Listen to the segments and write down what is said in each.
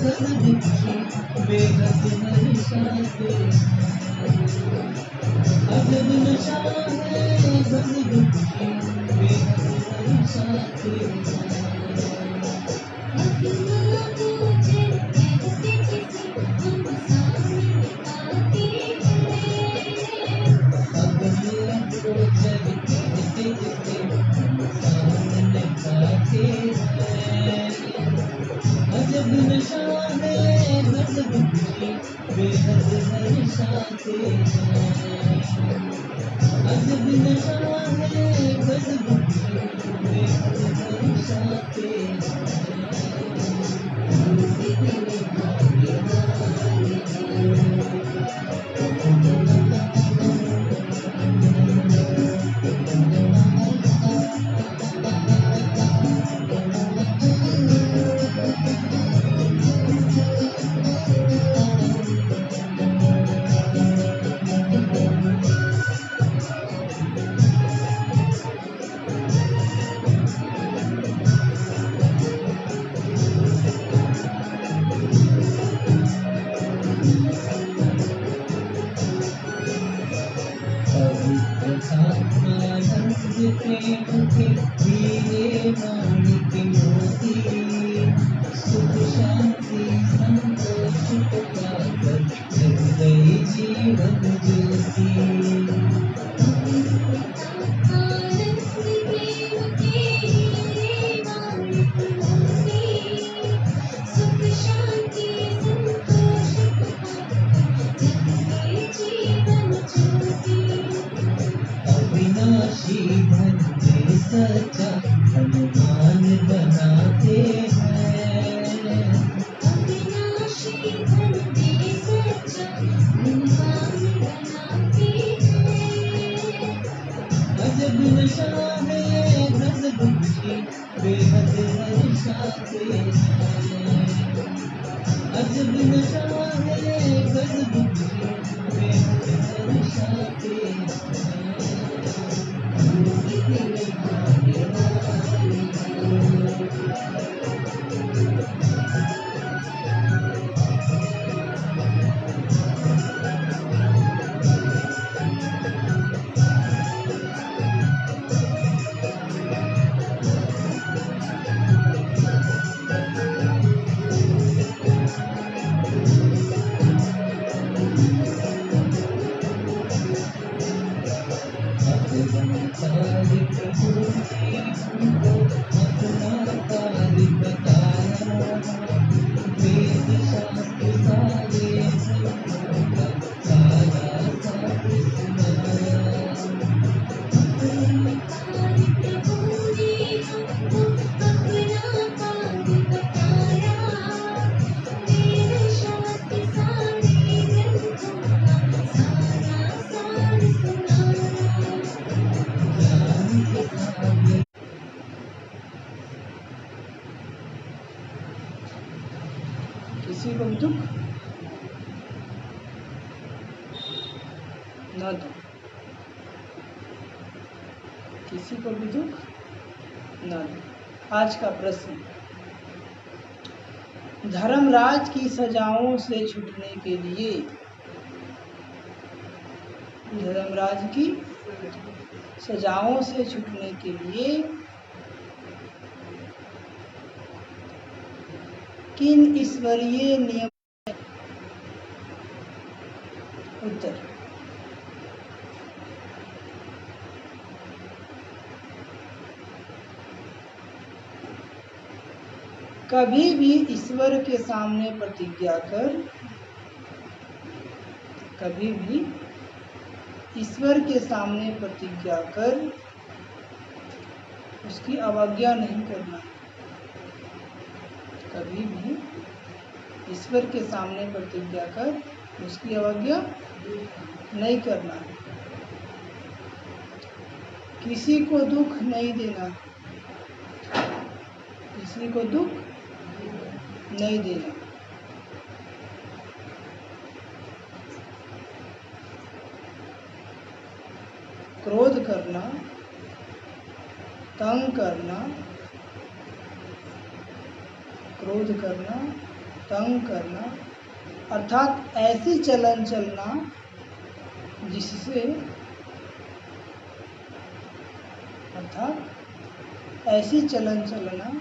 बस दुखी बेहद नशा तेरा, अजब नशा है बस दुखी बेहद नशा तेरा। अजब नशा है बस दुखी बेहद नशा तेरा, अजब नशा है बस दुखी बेहद नशा तेरा। प्रेम के हीरे माणिक मोती, सुख शांति संतोष पाकर जग गई जीवन ज्योति। अविनाशी धन दे सच्चा हनुमान बनाते हैं, अविनाशी धन दे सच्चा हनुमान बनाते हैं। अजब नशा है बस दुखी बेहद नशा तेरा, अजब नशा है बस दुखी बेहद नशा तेरा। कार्य प्रभु ने हमको अपना कार्य बताया, वेद शास्त्र सारे ग्रंथों का सारा सार सुनाया। अपना कार्य प्रभु ने हमको अपना कार्य बताया, वेद शास्त्र सारे ग्रंथों का सारा सार सुनाया। किसी को भी दुख न दो, किसी को भी दुख न दो। आज का प्रश्न, धर्मराज की सजाओं से छूटने के लिए, धर्मराज की सजाओं से छूटने के लिए किन ईश्वरीय नियम? उत्तर, कभी भी ईश्वर के सामने प्रतिज्ञा कर, कभी भी ईश्वर के सामने प्रतिज्ञा कर उसकी अवज्ञा नहीं करना। कभी भी ईश्वर के सामने प्रतिज्ञा कर उसकी अवज्ञा नहीं करना। किसी को दुख नहीं देना, किसी को दुख नहीं देना। क्रोध करना, तंग करना, क्रोध करना, तंग करना, अर्थात ऐसी चलन चलना जिससे, अर्थात ऐसी चलन चलना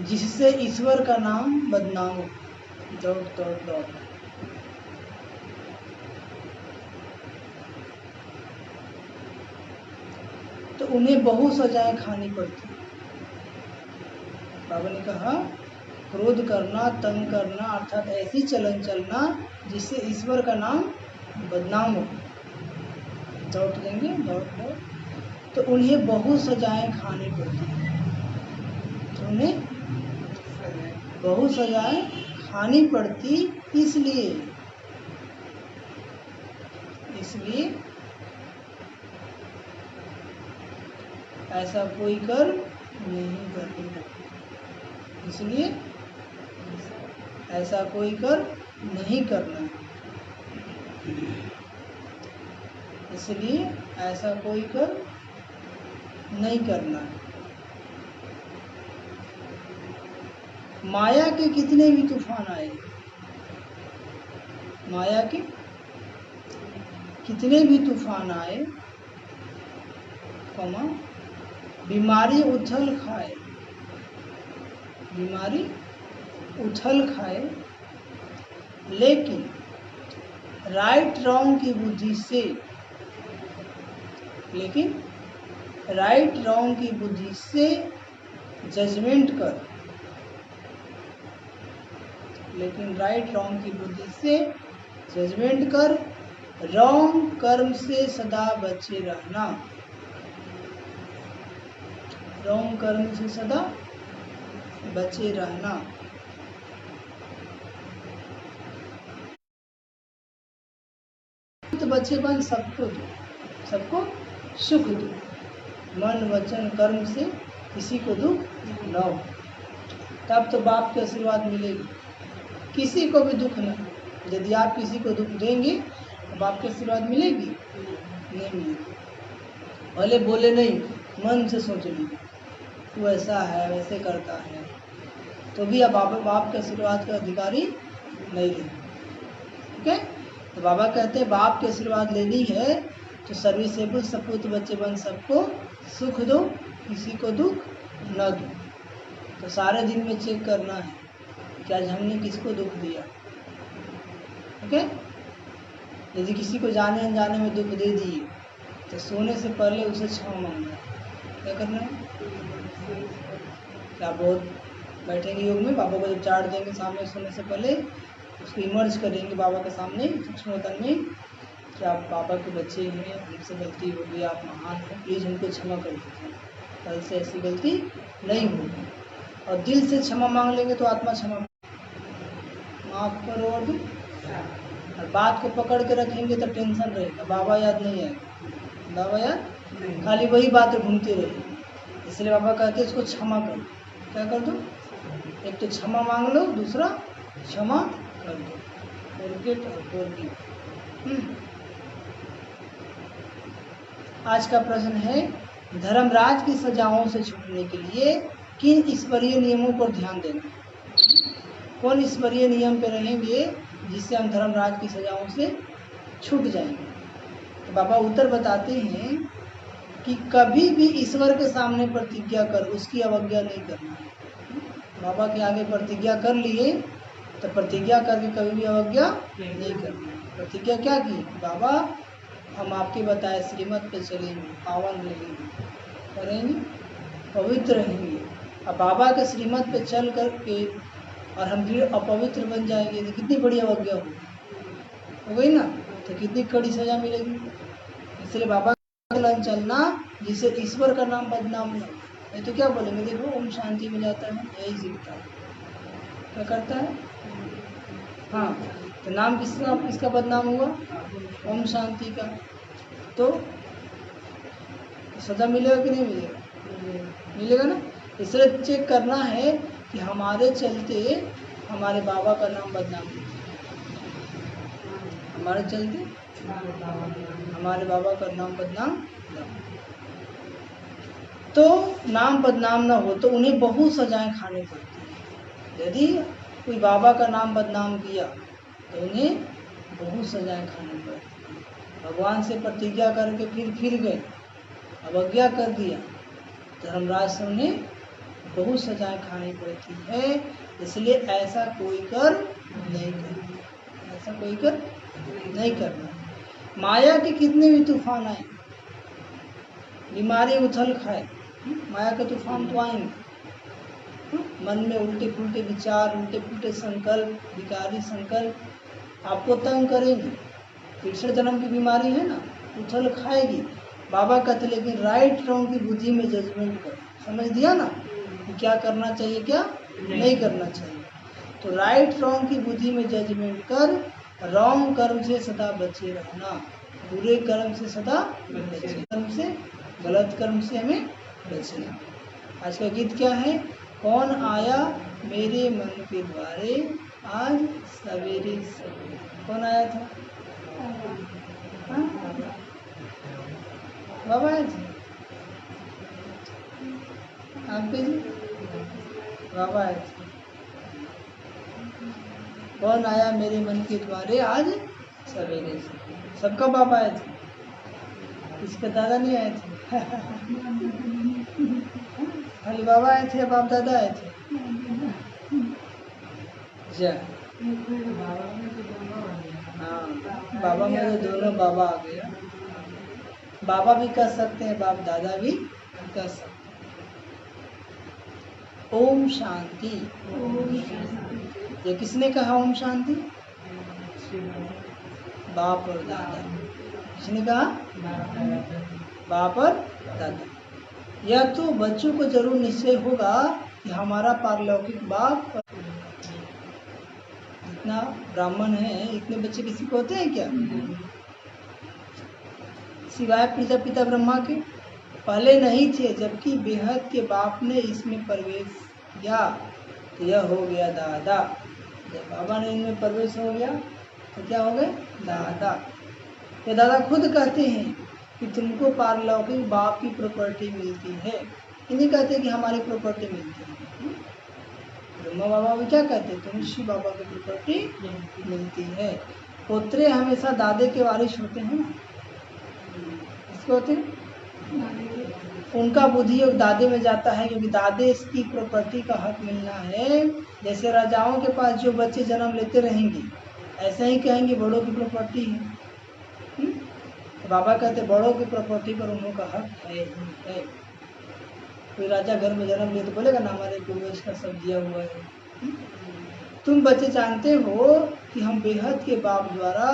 जिससे ईश्वर का नाम बदनाम हो। दौड़ दौड़ दौड़। तो उन्हें बहु सजाएं खानी पड़ती। बाबा ने कहा क्रोध करना, तंग करना, अर्थात ऐसी चलन चलना जिससे ईश्वर का नाम बदनाम हो। दौड़ देंगे, दौड़ दौड़। तो उन्हें बहु सजाएं खानी पड़ती। तो उन्हें बहु सजाएं खानी पड़ती, इसलिए ऐसा कोई कर नहीं करना। इसलिए ऐसा कोई कर नहीं करना। इसलिए ऐसा कोई कर नहीं करना। माया के कितने भी तूफान आए, माया के कितने भी तूफान आए, बीमारी उछल खाए, बीमारी उछल खाए, लेकिन राइट रॉन्ग की बुद्धि से, लेकिन राइट रॉन्ग की बुद्धि से जजमेंट कर, लेकिन राइट रॉन्ग की बुद्धि से जजमेंट कर, रॉन्ग कर्म से सदा बचे रहना, रॉन्ग कर्म से सदा बचे रहना। बचेपन सबको दो, सबको सुख दो, मन वचन कर्म से किसी को दुख न हो, तब तो बाप के आशीर्वाद मिलेगी। किसी को भी दुख न, यदि आप किसी को दुख देंगे तो बाप की आशीर्वाद मिलेगी? नहीं मिलेगी। भले बोले नहीं, मन से सोच लीजिए तू ऐसा है, वैसे करता है, तो भी आप बाप के आशीर्वाद का अधिकारी नहीं रहे। ठीक है? तो बाबा कहते हैं बाप के आशीर्वाद लेनी है तो सर्विसेबल सपूत बच्चे बन, सबको सुख दो, किसी को दुख न दो। तो सारे दिन में चेक करना है कि आज हमने किसको दुख दिया। ठीक है? यदि किसी को जाने अनजाने में दुख दे दिए तो सोने से पहले उसे क्षमा मांगना। क्या करना है? क्या बहुत बैठेंगे योग में, बाबा को जब चाट देंगे सामने सोने से पहले, उसको इमर्ज करेंगे बाबा के सामने सूक्ष्मतन में कि आप बाबा के बच्चे हैं, हमसे गलती हो गई, आप महान हो, प्लीज़ हमको क्षमा कर दीजिए, कल से ऐसी गलती नहीं होगी। और दिल से क्षमा मांग लेंगे तो आत्मा क्षमा माफ करो और दो। और बात को पकड़ के रखेंगे तो टेंशन रहेगा, बाबा याद नहीं आएगा, बाबा याद खाली वही बातें घूमती रहेगी। इसलिए बाबा कहते हैं इसको क्षमा करो। क्या कर दो? एक तो क्षमा मांग लो, दूसरा क्षमा कर दो। फॉरगेट और फॉरगिव। आज का प्रश्न है धर्मराज की सजाओं से छूटने के लिए किन ईश्वरीय नियमों पर ध्यान देना। कौन ईश्वरीय नियम पे रहेंगे जिससे हम धर्मराज की सजाओं से छूट जाएंगे। तो बाबा उत्तर बताते हैं कि कभी भी ईश्वर के सामने प्रतिज्ञा कर, उसकी अवज्ञा नहीं करना। बाबा के आगे प्रतिज्ञा कर लिए तो प्रतिज्ञा करके कभी भी अवज्ञा नहीं करना। प्रतिज्ञा क्या की? बाबा हम आपके बताए श्रीमत पे चलेंगे, पावन रहेंगे, करेंगे, पवित्र रहेंगे। अब बाबा के श्रीमत पे चल करके और हम फिर अपवित्र बन जाएंगे तो कितनी बड़ी अवज्ञा हो गई ना, तो कितनी कड़ी सजा मिलेगी। इसलिए बाबा चलना जिसे ईश्वर का नाम बदनाम न, नहीं तो क्या बोलेंगे, देखो ओम शांति में जाता है, यही सीखता है, क्या करता है। हाँ, तो नाम किसका बदनाम हुआ? ओम शांति का। तो सजा मिलेगा कि नहीं मिलेगा? मिलेगा ना। इसलिए चेक करना है कि हमारे चलते हमारे बाबा का नाम बदनाम, हमारे चलते हमारे बाबा का नाम बदनाम। तो नाम बदनाम ना हो तो उन्हें बहुत सजाएं खानी पड़ती है। यदि कोई बाबा का नाम बदनाम किया तो उन्हें बहुत सजाएं खानी पड़ती है। भगवान से प्रतिज्ञा करके फिर गए, अवज्ञा कर दिया, धर्मराज से उन्हें बहुत सजाएं खानी पड़ती है। इसलिए ऐसा कोई कर नहीं करना, ऐसा कोई कर नहीं करना। माया के कितने भी तूफान आए, बीमारी उथल खाए, माया के तूफान तो आएंगे। मन में उल्टे पुल्टे विचार, उल्टे पुल्टे संकल्प, विकारी संकल्प आपको तंग करेंगे। तीसरे जन्म की बीमारी है ना, उथल खाएगी। बाबा कहते लेकिन राइट रॉन्ग की बुद्धि में जजमेंट कर, समझ दिया ना कि क्या करना चाहिए क्या नहीं करना चाहिए। तो राइट रॉन्ग की बुद्धि में जजमेंट कर, रॉन्ग कर्म से सदा बचे रहना, बुरे कर्म से सदा बचे, कर्म से, गलत कर्म से हमें बचना। आज का गीत क्या है? कौन आया मेरे मन के द्वारे आज सवेरे सवेरे। कौन आया था? बाबा आए थे आपके जी, बाबा आए थे। कौन आया मेरे मन के द्वारे आज सवेरे से। सबका बाबा आए थे, इसके दादा नहीं आए थे। खाली बाबा आए थे, बाप दादा आए थे। हाँ, बाबा में तो दोनों बाबा आ गया। बाबा भी कर सकते हैं, बाप दादा भी कर सकते हैं। ओम शांति। ये किसने कहा ओम शांति? बाप और दादा। किसने कहा? बाप और दादा। यह तो बच्चों को जरूर निश्चय होगा कि हमारा पारलौकिक बाप, जितना ब्राह्मण है इतने बच्चे किसी को होते हैं क्या? सिवाय पिता ब्रह्मा के पहले नहीं थे, जबकि बेहद के बाप ने इसमें प्रवेश किया तो यह हो गया दादा। जब बाबा ने इनमें प्रवेश हो गया तो क्या हो गए? दादा। ये दादा खुद कहते हैं कि तुमको पारलौकिक बाप की प्रॉपर्टी मिलती है, इन्हीं कहते हैं कि हमारी प्रॉपर्टी मिलती है। ब्रह्मा बाबा भी क्या कहते हैं? तुम शिव बाबा की प्रॉपर्टी मिलती है। पोत्रे हमेशा दादे के वारिस होते हैं ना, इसको होते हैं, उनका बुद्धि योग दादे में जाता है, क्योंकि दादे इसकी प्रॉपर्टी का हक मिलना है। जैसे राजाओं के पास जो बच्चे जन्म लेते रहेंगे ऐसे ही कहेंगे बड़ों की प्रॉपर्टी है। तो बाबा कहते बड़ों की प्रॉपर्टी पर उन लोगों का हक है ही है। कोई राजा घर में जन्म ले तो बोलेगा ना हमारे पूर्वज का सब दिया हुआ है। तुम बच्चे जानते हो कि हम बेहद के बाप द्वारा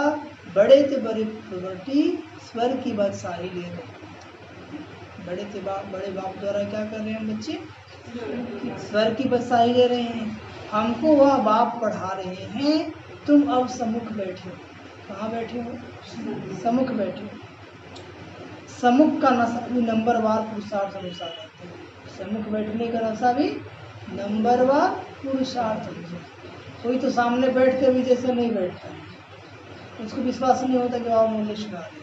बड़े से बड़ी प्रॉपर्टी स्वर्ग की बादशाही ले रहे हैं। बड़े बाप द्वारा क्या कर रहे हैं बच्चे? स्वर्ग की बादशाही ले रहे हैं। हमको वह बाप पढ़ा रहे हैं। तुम अब सम्मुख बैठे हो। कहाँ बैठे हो? सम्मुख बैठे हो। सम्मुख का नशा भी नंबरवार पुरुषार्थ अनुसार रहता है। सम्मुख बैठने का नशा भी नंबरवार पुरुषार्थ अनुसार। कोई तो सामने बैठ के भी जैसे नहीं बैठता है, उसको विश्वास नहीं होता कि आप मुझे सुना रहे हैं।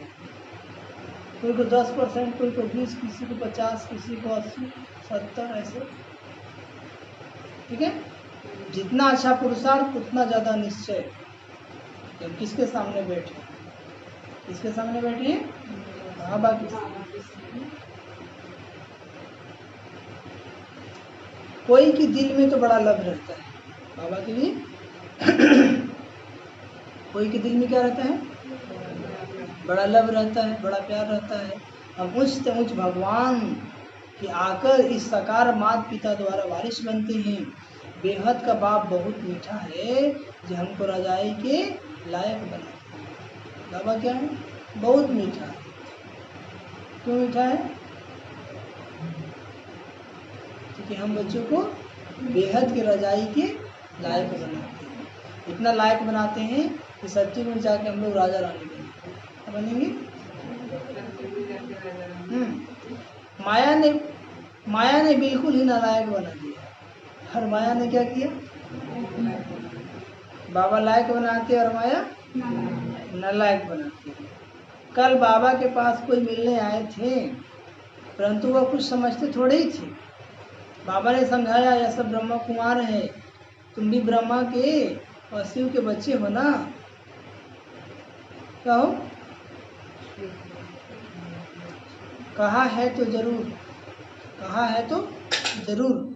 कोई को 10%, कोई को 20, किसी को 50, किसी को 80, 70 ऐसे। ठीक है, जितना अच्छा पुरुषार्थ उतना ज़्यादा निश्चय। तो किसके सामने बैठे? किसके सामने बैठे हैं? बाबा के सामने। कोई के दिल में तो बड़ा लव रहता है बाबा के लिए। कोई के दिल में क्या रहता है? बड़ा लव रहता है, बड़ा प्यार रहता है। हम उच्च से उच्च भगवान के आकर इस साकार माता पिता द्वारा वारिस बनते हैं। बेहद का बाप बहुत मीठा है जो हमको रजाई के लायक बनाता है। बाबा क्या है? बहुत मीठा है। क्यों मीठा है? क्योंकि हम बच्चों को बेहद के रजाई के लायक बनाते हैं। इतना लायक बनाते हैं कि सच्ची में जाके हम लोग राजा रानी बनेंगे। माया ने बिल्कुल ही नालायक बना दिया। और माया ने क्या किया? बाबा लायक बनाते और माया नालायक बनाती है। कल बाबा के पास कोई मिलने आए थे परंतु वह कुछ समझते थोड़े ही थे। बाबा ने समझाया यह सब ब्रह्मा कुमार है, तुम भी ब्रह्मा के और शिव के बच्चे हो ना। क्या हो? कहा है तो जरूर, कहा है तो जरूर,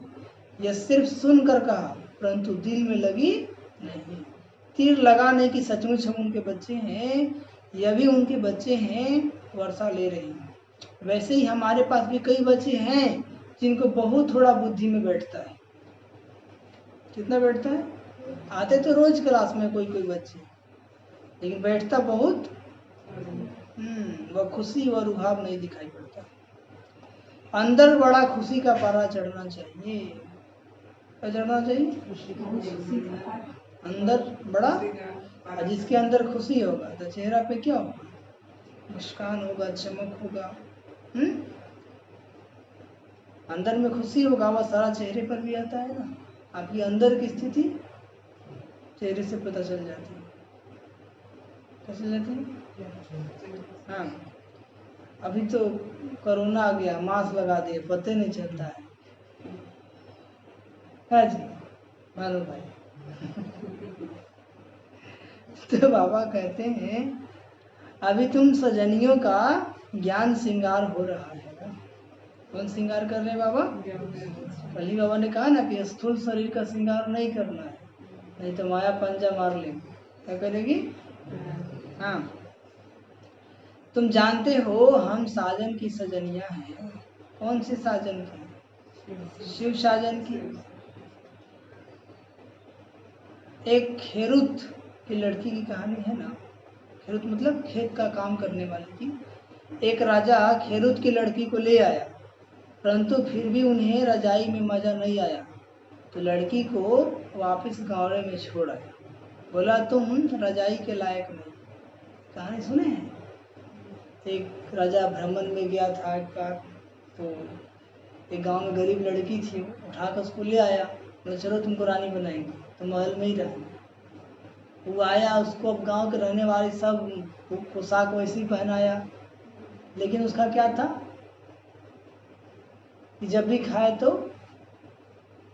यह सिर्फ सुनकर कहा परंतु दिल में लगी नहीं। तीर लगाने की सचमुच हम उनके बच्चे हैं, यह भी उनके बच्चे हैं, वर्षा ले रही हैं। वैसे ही हमारे पास भी कई बच्चे हैं जिनको बहुत थोड़ा बुद्धि में बैठता है। कितना बैठता है? आते तो रोज क्लास में कोई कोई बच्चे, लेकिन बैठता बहुत। वह खुशी और रुझान नहीं दिखाई पड़ता। अंदर बड़ा खुशी का पारा चढ़ना चाहिए। क्या चढ़ना चाहिए? अंदर बड़ा, और जिसके अंदर खुशी होगा तो चेहरा पे क्या होगा? मुस्कान होगा, चमक होगा। अंदर में खुशी होगा, वह सारा चेहरे पर भी आता है ना। आपकी अंदर की स्थिति चेहरे से पता चल जाती है। कैसे जाती है? हाँ, अभी तो कोरोना आ गया, मास्क लगा दिए, पता नहीं चलता है। हाँ जी भानु भाई। तो बाबा कहते हैं अभी तुम सजनियों का ज्ञान श्रृंगार हो रहा है ना। कौन श्रृंगार कर रहे हैं बाबा? कल ही बाबा ने कहा ना कि स्थूल शरीर का श्रृंगार नहीं करना है, नहीं तो माया पंजा मार लेगी। क्या करेगी? हाँ, तुम जानते हो हम साजन की सजनियां हैं। कौन सी साजन की? शिव साजन की। एक खेरुत की लड़की की कहानी है ना। खेरुत मतलब खेत का काम करने वाली की। एक राजा खेरुत की लड़की को ले आया, परंतु फिर भी उन्हें रजाई में मजा नहीं आया, तो लड़की को वापस गाँव में छोड़ आया। बोला तुम रजाई के लायक नहीं। कहानी सुने हैं? एक राजा भ्रमण में गया था एक बार, तो एक गांव में गरीब लड़की थी, उठाकर उसको ले आया, बोले चलो तुमको रानी बनाएंगे, तो महल में ही रहना। वो आया, उसको अब गांव के रहने वाले सब पोशाक वैसे ही पहनाया, लेकिन उसका क्या था कि जब भी खाए तो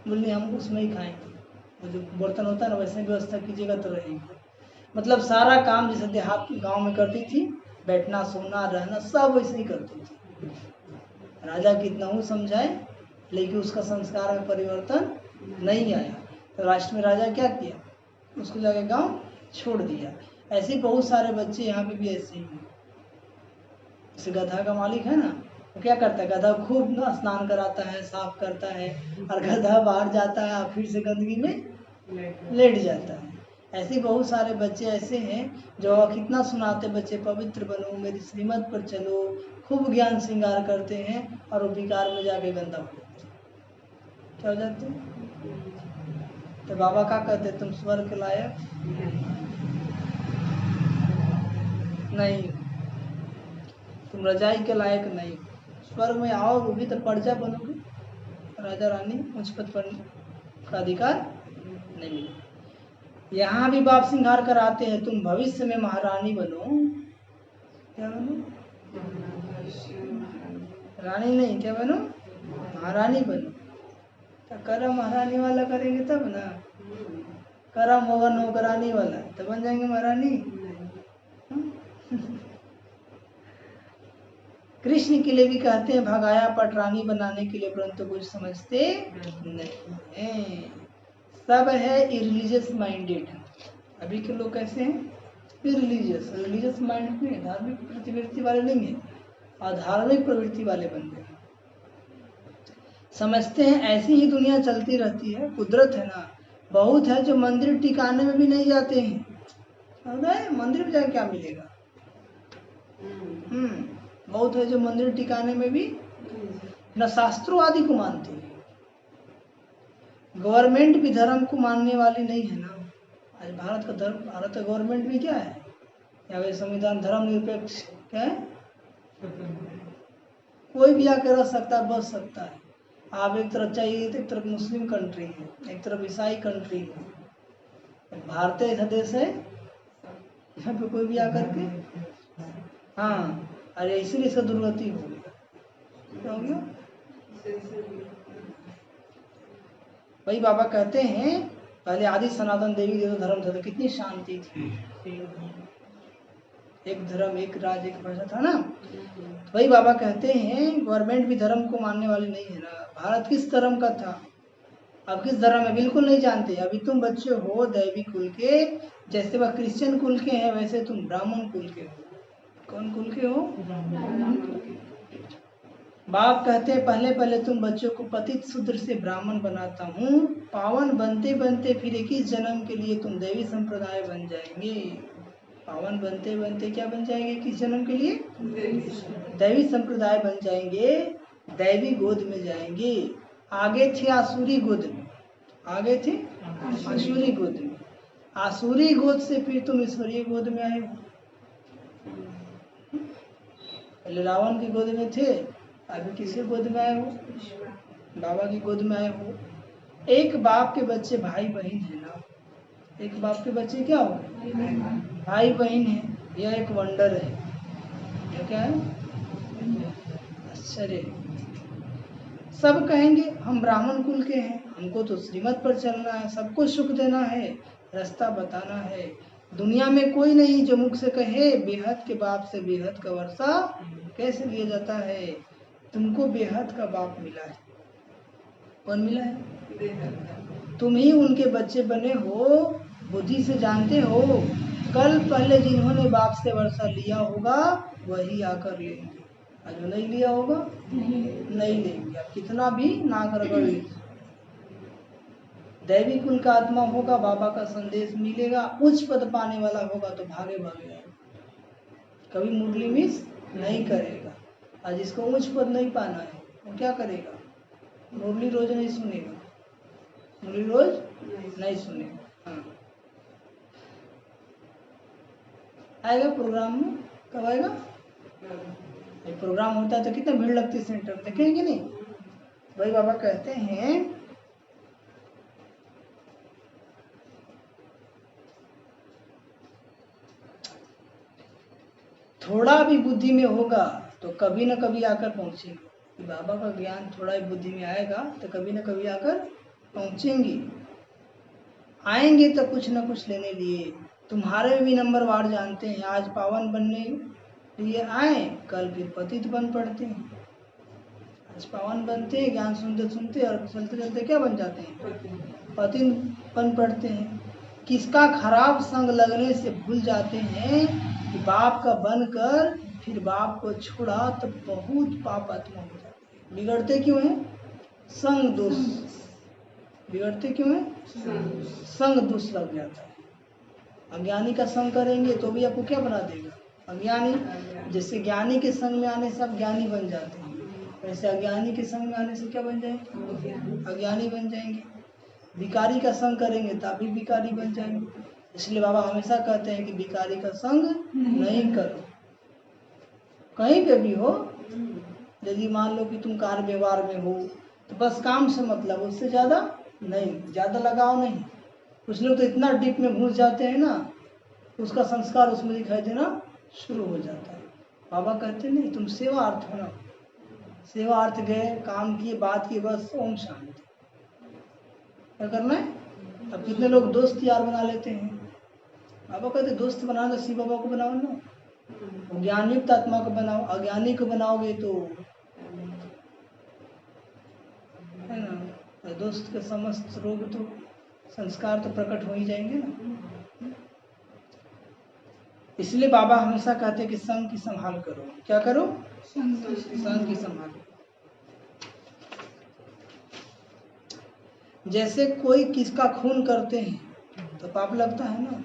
बोले हम उसमें ही खाएंगे, वो जो बर्तन होता है ना वैसे व्यवस्था कीजिएगा तो रहेंगे। मतलब सारा काम जैसे देहात गांव में करती थी, बैठना सोना रहना सब वैसे ही करती थी। राजा कितना हूँ समझाए, लेकिन उसका संस्कार में परिवर्तन नहीं आया, तो लास्ट में राजा क्या किया? उसको जाके गांव छोड़ दिया। ऐसे बहुत सारे बच्चे यहाँ पे भी ऐसे ही हैं। जैसे गधा का मालिक है ना, वो क्या करता है? गधा खूब स्नान कराता है, साफ करता है, और गधा बाहर जाता है और फिर से गंदगी में लेट जाता है। ऐसे बहुत सारे बच्चे ऐसे हैं जो कितना सुनाते बच्चे पवित्र बनो, मेरी श्रीमत पर चलो, खूब ज्ञान श्रृंगार करते हैं, और वो विकार में जाके गंदा हो जाते हैं। क्या हो जाते हैं? तो बाबा क्या कहते, तुम स्वर्ग के लायक नहीं, तुम रजाई के लायक नहीं। स्वर्ग में आओगे भी तो प्रजा बनोगे, राजा रानी उच्च पद पर का अधिकार नहीं मिलेगा। यहाँ भी बाप श्रृंगार कराते हैं, तुम भविष्य में महारानी बनो। क्या बनो? रानी नहीं, क्या बनो? महारानी बनो। तो कर्म महारानी वाला करेंगे तब ना। कर्म होगा नौकरानी वाला तो बन जाएंगे महारानी। कृष्ण के लिए भी कहते हैं भगाया पटरानी बनाने के लिए, परंतु कुछ समझते नहीं है। सब है इरिलीजियस माइंडेड। अभी के लोग कैसे हैं? इरिलीजियस, रिलीजियस माइंड में धार्मिक प्रवृत्ति वाले नहीं है, अधार्मिक प्रवृत्ति वाले बन गए। समझते हैं ऐसी ही दुनिया चलती रहती है, कुदरत है ना। बहुत है जो मंदिर टिकाने में भी नहीं जाते हैं। मंदिर में जाके क्या मिलेगा? बहुत है जो मंदिर टिकाने में भी न शास्त्रों आदि को मानते हैं। गवर्नमेंट भी धर्म को मानने वाली नहीं है ना। आज भारत का धर्म, भारत का गवर्नमेंट भी क्या है? या संविधान धर्मनिरपेक्ष क्या है? कोई भी आकर रह सकता है, बच सकता है। आप एक तरफ चाहिए तो एक तरफ मुस्लिम कंट्री है, एक तरफ ईसाई कंट्री है। भारत ऐसा देश है यहाँ पे कोई भी आकर के, हाँ, अरे इसीलिए इसका दुर्गति हो गया। क्या हो गया? वही बाबा कहते हैं पहले आदि सनातन देवी देव धर्म था तो कितनी शांति थी, एक धर्म एक राज एक भाषा था ना। तो वही बाबा कहते हैं गवर्नमेंट भी धर्म को मानने वाली नहीं है ना। भारत किस धर्म का था, अब किस धर्म में बिल्कुल नहीं जानते। अभी तुम बच्चे हो दैवी कुल के, जैसे वह क्रिश्चियन कुल के हैं वैसे तुम ब्राह्मण कुल के हो। कौन कुल के हो? बाप कहते हैं पहले पहले तुम बच्चों को पतित शूद्र से ब्राह्मण बनाता हूँ, पावन बनते बनते फिर 21 जन्म के लिए तुम दैवी संप्रदाय बन जाएंगे। पावन बनते बनते क्या बन जाएंगे? 21 जन्म के लिए दैवी संप्रदाय बन जाएंगे, दैवी गोद में जाएंगे। आगे थे आसुरी गोद में, आगे थे आसुरी गोद में, आसुरी गोद से फिर तुम ईश्वरीय गोद में आए हो। पहले रावण की गोद में थे, अभी किसके गोद में आए हो? बाबा की गोद में आए हो। एक बाप के बच्चे भाई बहन है ना, एक बाप के बच्चे क्या हो गए? भाई बहन है। यह एक वंडर है। यह क्या है? आश्चर्य। सब कहेंगे हम ब्राह्मण कुल के हैं, हमको तो श्रीमत पर चलना है, सबको सुख देना है, रास्ता बताना है। दुनिया में कोई नहीं जो मुख से कहे बेहद के बाप से बेहद का वर्षा कैसे लिया जाता है। तुमको बेहद का बाप मिला है। कौन मिला है? तुम ही उनके बच्चे बने हो, बुद्धि से जानते हो। कल पहले जिन्होंने बाप से वर्षा लिया होगा वही आकर लेंगे, और जो नहीं लिया होगा नहीं लेंगे। अब कितना भी नाक रगड़ लीजिए, दैवी कुल का आत्मा होगा, बाबा का संदेश मिलेगा, उच्च पद पाने वाला होगा तो भागे भागे कभी मुरली मिस नहीं करेगा। और जिसको उच्च पद नहीं पाना है वो क्या करेगा? मुरली रोज नहीं सुनेगा, मुरली रोज नहीं सुनेगा। हाँ, आएगा प्रोग्राम में। कब आएगा? प्रोग्राम होता है तो कितना भीड़ लगती है सेंटर, देखेंगे नहीं? भाई बाबा कहते हैं थोड़ा भी बुद्धि में होगा तो कभी न कभी आकर पहुंचेंगे। बाबा का ज्ञान थोड़ा ही बुद्धि में आएगा तो कभी न कभी आकर पहुंचेंगे। आएंगे तो कुछ न कुछ लेने लिए। तुम्हारे भी नंबर वार जानते हैं, आज पावन बनने लिए आए, कल फिर पतित बन पड़ते हैं। आज पावन बनते हैं, ज्ञान सुनते सुनते और चलते चलते क्या बन जाते हैं? पतित बन पड़ते हैं। किसका खराब संग लगने से भूल जाते हैं कि बाप का बनकर फिर बाप को छोड़ा तो बहुत पाप आत्मा हो जाते हैं। बिगड़ते क्यों हैं? संग दोष। बिगड़ते क्यों हैं? संग दोष लग जाता है। अज्ञानी का संग करेंगे तो भी आपको क्या बना देगा? अज्ञानी। जैसे ज्ञानी के संग में आने से आप ज्ञानी बन जाते हैं, वैसे अज्ञानी के संग में आने से क्या बन जाएंगे? अज्ञानी बन जाएंगे। भिखारी का संग करेंगे तभी भिखारी बन जाएंगे। इसलिए बाबा हमेशा कहते हैं कि भिखारी का संग नहीं करो। कहीं पे भी हो, यदि मान लो कि तुम कार्य व्यवहार में हो तो बस काम से मतलब, उससे ज़्यादा नहीं, ज़्यादा लगाव नहीं। कुछ लोग तो इतना डीप में घुस जाते हैं ना, उसका संस्कार उसमें दिखाई देना शुरू हो जाता है। बाबा कहते नहीं, तुम सेवा अर्थ हो ना, सेवा अर्थ गए, काम किए, बात किए, बस ओम शांति। क्या करना है? अब कितने लोग दोस्त यार बना लेते हैं। बाबा कहते दोस्त बनाना तो शिव बाबा को बनाओ ना, ज्ञानयुक्त आत्मा को बनाओ। अज्ञानी को बनाओगे तो है ना, तो दोस्त के समस्त रोग तो संस्कार तो प्रकट हो ही जाएंगे ना। इसलिए बाबा हमेशा कहते हैं कि संग की संभाल करो। क्या करो? संग की संभाल। जैसे कोई किसका खून करते हैं तो पाप लगता है ना।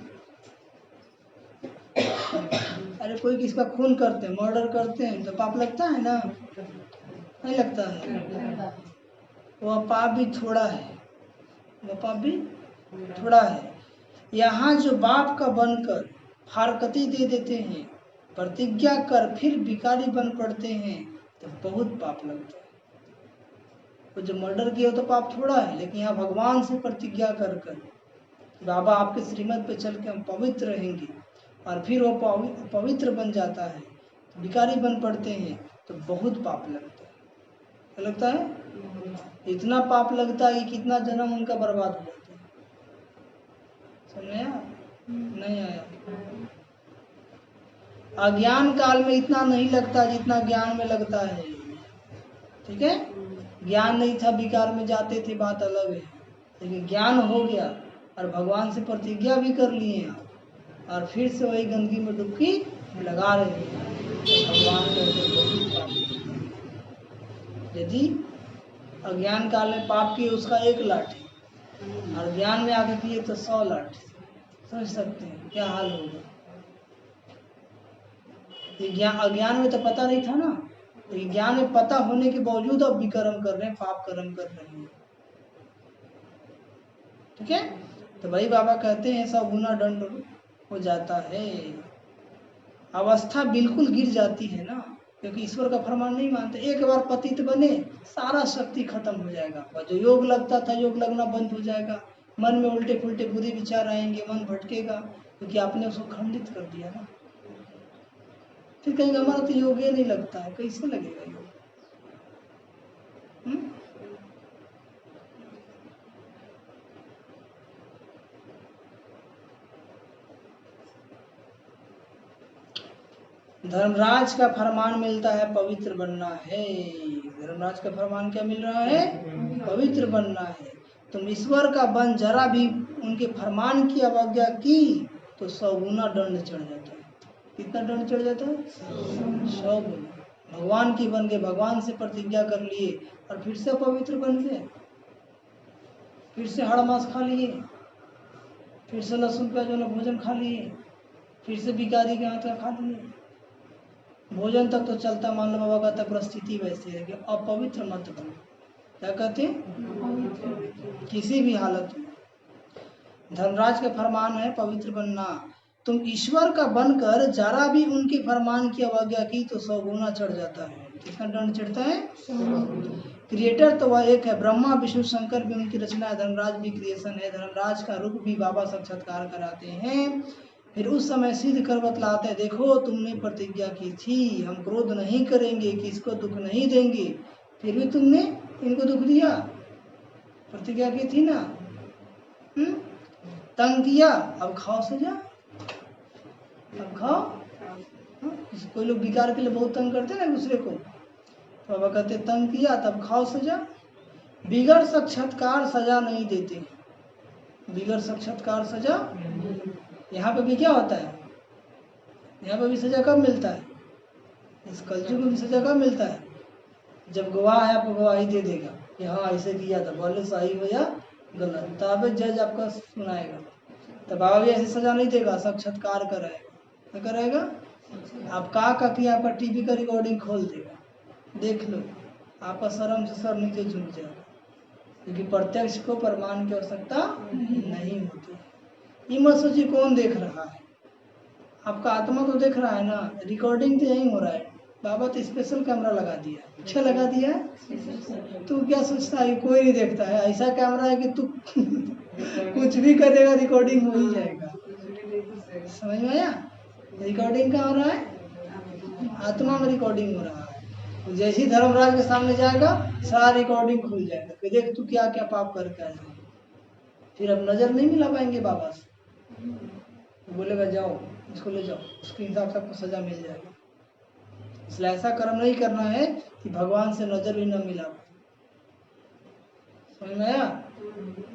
अरे कोई किसका खून करते हैं, मर्डर करते हैं तो पाप लगता है ना? नहीं लगता है। वह पाप भी थोड़ा है, वह पाप भी थोड़ा है। यहाँ जो बाप का बनकर फारकती दे देते हैं, प्रतिज्ञा कर फिर भिखारी बन पड़ते हैं तो बहुत पाप लगता है। वो जो मर्डर किया तो पाप थोड़ा है, लेकिन यहाँ भगवान से प्रतिज्ञा कर कर बाबा आपके श्रीमत पे चल के हम पवित्र रहेंगे, और फिर वो पवित्र बन जाता है, भिखारी बन पड़ते हैं तो बहुत पाप लगता है। क्या लगता है? इतना पाप लगता है कि कितना जन्म उनका बर्बाद हो जाता है। समझ में आया? नहीं आया? अज्ञान काल में इतना नहीं लगता जितना ज्ञान में लगता है। ठीक है, ज्ञान नहीं था, विकार में जाते थे, बात अलग है, लेकिन ज्ञान हो गया और भगवान से प्रतिज्ञा भी कर लिए आप, और फिर से वही गंदगी में डुबकी लगा रहे हैं। तो भगवान कहते बहुत पाप। यदि अज्ञान काल में पाप किए उसका 1 लाठी, और ज्ञान में आके किए तो 100 लाठी। समझ सकते हैं क्या हाल होगा? अज्ञान में तो पता नहीं था ना, लेकिन ज्ञान में पता होने के बावजूद अब विकर्म कर रहे हैं, पाप कर्म कर रहे हैं। ठीक है, तो भाई बाबा कहते हैं 100 गुना दंड हो जाता है। अवस्था बिल्कुल गिर जाती है ना, क्योंकि ईश्वर का फरमान नहीं मानते। एक बार पतित बने सारा शक्ति खत्म हो जाएगा, और जो योग लगता था योग लगना बंद हो जाएगा, मन में उल्टे पुल्टे बुरे विचार आएंगे, मन भटकेगा, क्योंकि आपने उसको खंडित कर दिया ना। फिर कहेंगे हमारा तो योग ही नहीं लगता है, कैसे लगेगा योग? धर्मराज का फरमान मिलता है पवित्र बनना है। धर्मराज का फरमान क्या मिल रहा है? पवित्र बनना है। तुम ईश्वर का बन जरा भी उनके फरमान की अवज्ञा की तो 100 गुना दंड चढ़ जाता है। कितना दंड चढ़ जाता है? 100 गुना। भगवान की बन गए, भगवान से प्रतिज्ञा कर लिए और फिर से पवित्र बन गए, फिर से हड़ मांस खा लिए, फिर से लहसुन प्याज वाला भोजन खा लिए, फिर से भिखारी के हाथ का खा लिए। भोजन तक तो चलता, मान लो बाबा कहता परिस्थिति वैसे है कि अपवित्र मत बनो। क्या कहते हैं? किसी भी हालत में। धर्मराज का फरमान है पवित्र बनना। तुम ईश्वर का बनकर जरा भी उनके फरमान की अवज्ञा की तो 100 गुना चढ़ जाता है। कितना दंड चढ़ता है? क्रिएटर तो वह एक है, ब्रह्मा विष्णु शंकर भी उनकी रचना है, धर्मराज भी क्रिएशन है। धर्मराज का रूप भी बाबा साक्षात्कार कराते हैं। फिर उस समय सिद्ध कर बतलाते हैं, देखो तुमने प्रतिज्ञा की थी हम क्रोध नहीं करेंगे, किसको दुख नहीं देंगे, फिर भी तुमने इनको दुख दिया। प्रतिज्ञा की थी ना, तंग किया, अब खाओ सजा, अब खाओ। कोई लोग विकार के लिए बहुत तंग करते हैं ना दूसरे को, तो बाबा कहते तंग किया तब खाओ सजा। बिगड़ साक्षात्कार सजा नहीं देते, बिगड़ साक्षात्कार सजा। यहाँ पे भी क्या होता है? यहाँ पे भी सजा कब मिलता है? इस कलयुग में भी सजा कब मिलता है? जब गवाह है आपको गवाही दे देगा कि हाँ ऐसे किया था, बोले सही हो या गलत, तब जज आपका सुनाएगा। तब बाबा भी ऐसी सजा नहीं देगा, साक्षात्कार कराएगा। क्या कराएगा? आप का किया, आपका टीवी का रिकॉर्डिंग खोल देगा, देख लो, आपका शर्म से सर नीचे झुक जाएगा, क्योंकि प्रत्यक्ष को प्रमाण की आवश्यकता नहीं होती। ये मत सोचिए कौन देख रहा है, आपका आत्मा तो देख रहा है ना, रिकॉर्डिंग तो यही हो रहा है। बाबा तो स्पेशल कैमरा लगा दिया, अच्छा लगा दिया है। तू क्या सोचता है कोई नहीं देखता है? ऐसा कैमरा है कि तू कुछ भी करेगा रिकॉर्डिंग हो ही जाएगा। समझ में आया? रिकॉर्डिंग क्या हो रहा है? आत्मा में रिकॉर्डिंग हो रहा है। तो जैसे ही धर्मराज के सामने जाएगा सारा रिकॉर्डिंग खुल जाएगा कि देख तू क्या क्या पाप करके आया। फिर अब नजर नहीं मिला पाएंगे बाबा से, तो बोलेगा जाओ इसको ले जाओ, उसके हिसाब से आपको सजा मिल जाएगा। इसलिए ऐसा कर्म नहीं करना है कि भगवान से नजर भी न मिला। समझ में आया?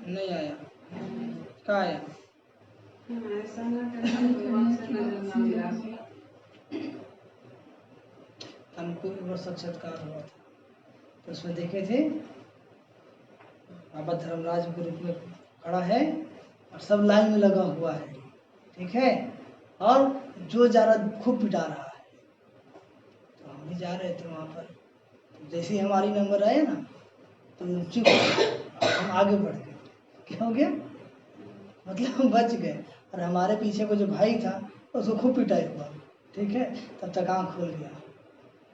नहीं आया? क्या आया? हमको एक बार साक्षात्कार हुआ था, तो उसमें देखे थे बाबा धर्मराज के रूप में खड़ा है और सब लाइन में लगा हुआ है, ठीक है, और जो जा रहा खूब पिटा रहा है। तो हम भी जा रहे थे वहाँ पर, तो जैसे ही हमारी नंबर आया ना तो चुप, हम आगे बढ़ गए। क्या हो गया? मतलब हम बच गए, और हमारे पीछे को जो भाई था उसको खूब पिटाई हुआ, ठीक है। तब तक आँख खोल गया।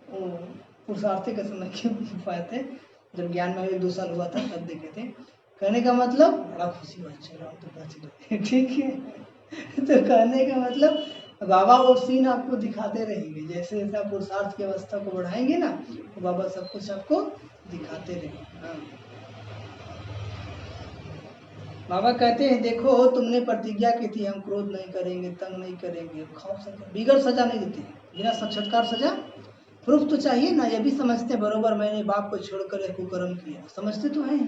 वो पुरुषार्थी का समय क्यों पाए थे, जब ज्ञान में 1-2 साल हुआ था तब देखे थे। कहने का मतलब बड़ा खुशी हुआ, चलो हम तो बच गए, ठीक है। तो कहने का मतलब बाबा वो सीन आपको दिखाते रहेंगे, जैसे जैसे आप पुरुषार्थ की अवस्था को बढ़ाएंगे ना, तो बाबा सब कुछ आपको दिखाते रहे। हाँ। बाबा कहते हैं देखो तुमने प्रतिज्ञा की थी हम क्रोध नहीं करेंगे, तंग नहीं करेंगे, खौफ सजा, बिगड़ सजा नहीं देते, बिना साक्षात्कार सजा। प्रूफ तो चाहिए ना। ये भी समझते हैं बरोबर मैंने बाप को छोड़कर यह कुकर्म किया, समझते तो हैं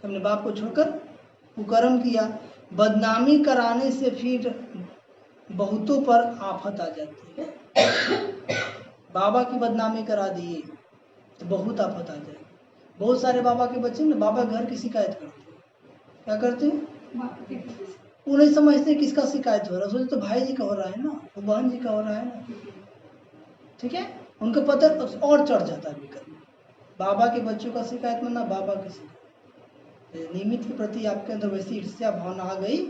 हमने बाप को छोड़कर कुकर्म किया। बदनामी कराने से फिर बहुतों पर आफत आ जाती है। बाबा की बदनामी करा दिए तो बहुत आफत आ जाएगी। बहुत सारे बाबा के बच्चे ना बाबा घर की शिकायत करते हैं। क्या करते हैं? वो नहीं समझते किसका शिकायत हो रहा है, सोचते तो भाई जी का हो रहा है ना, वो बहन जी का हो रहा है ना। ठीक है, उनको पता और चढ़ जाता है विकल्प। बाबा के बच्चों का शिकायत मानना, बाबा की शिकायत, निमित्त के प्रति आपके अंदर वैसी ईर्ष्या भावना आ गई,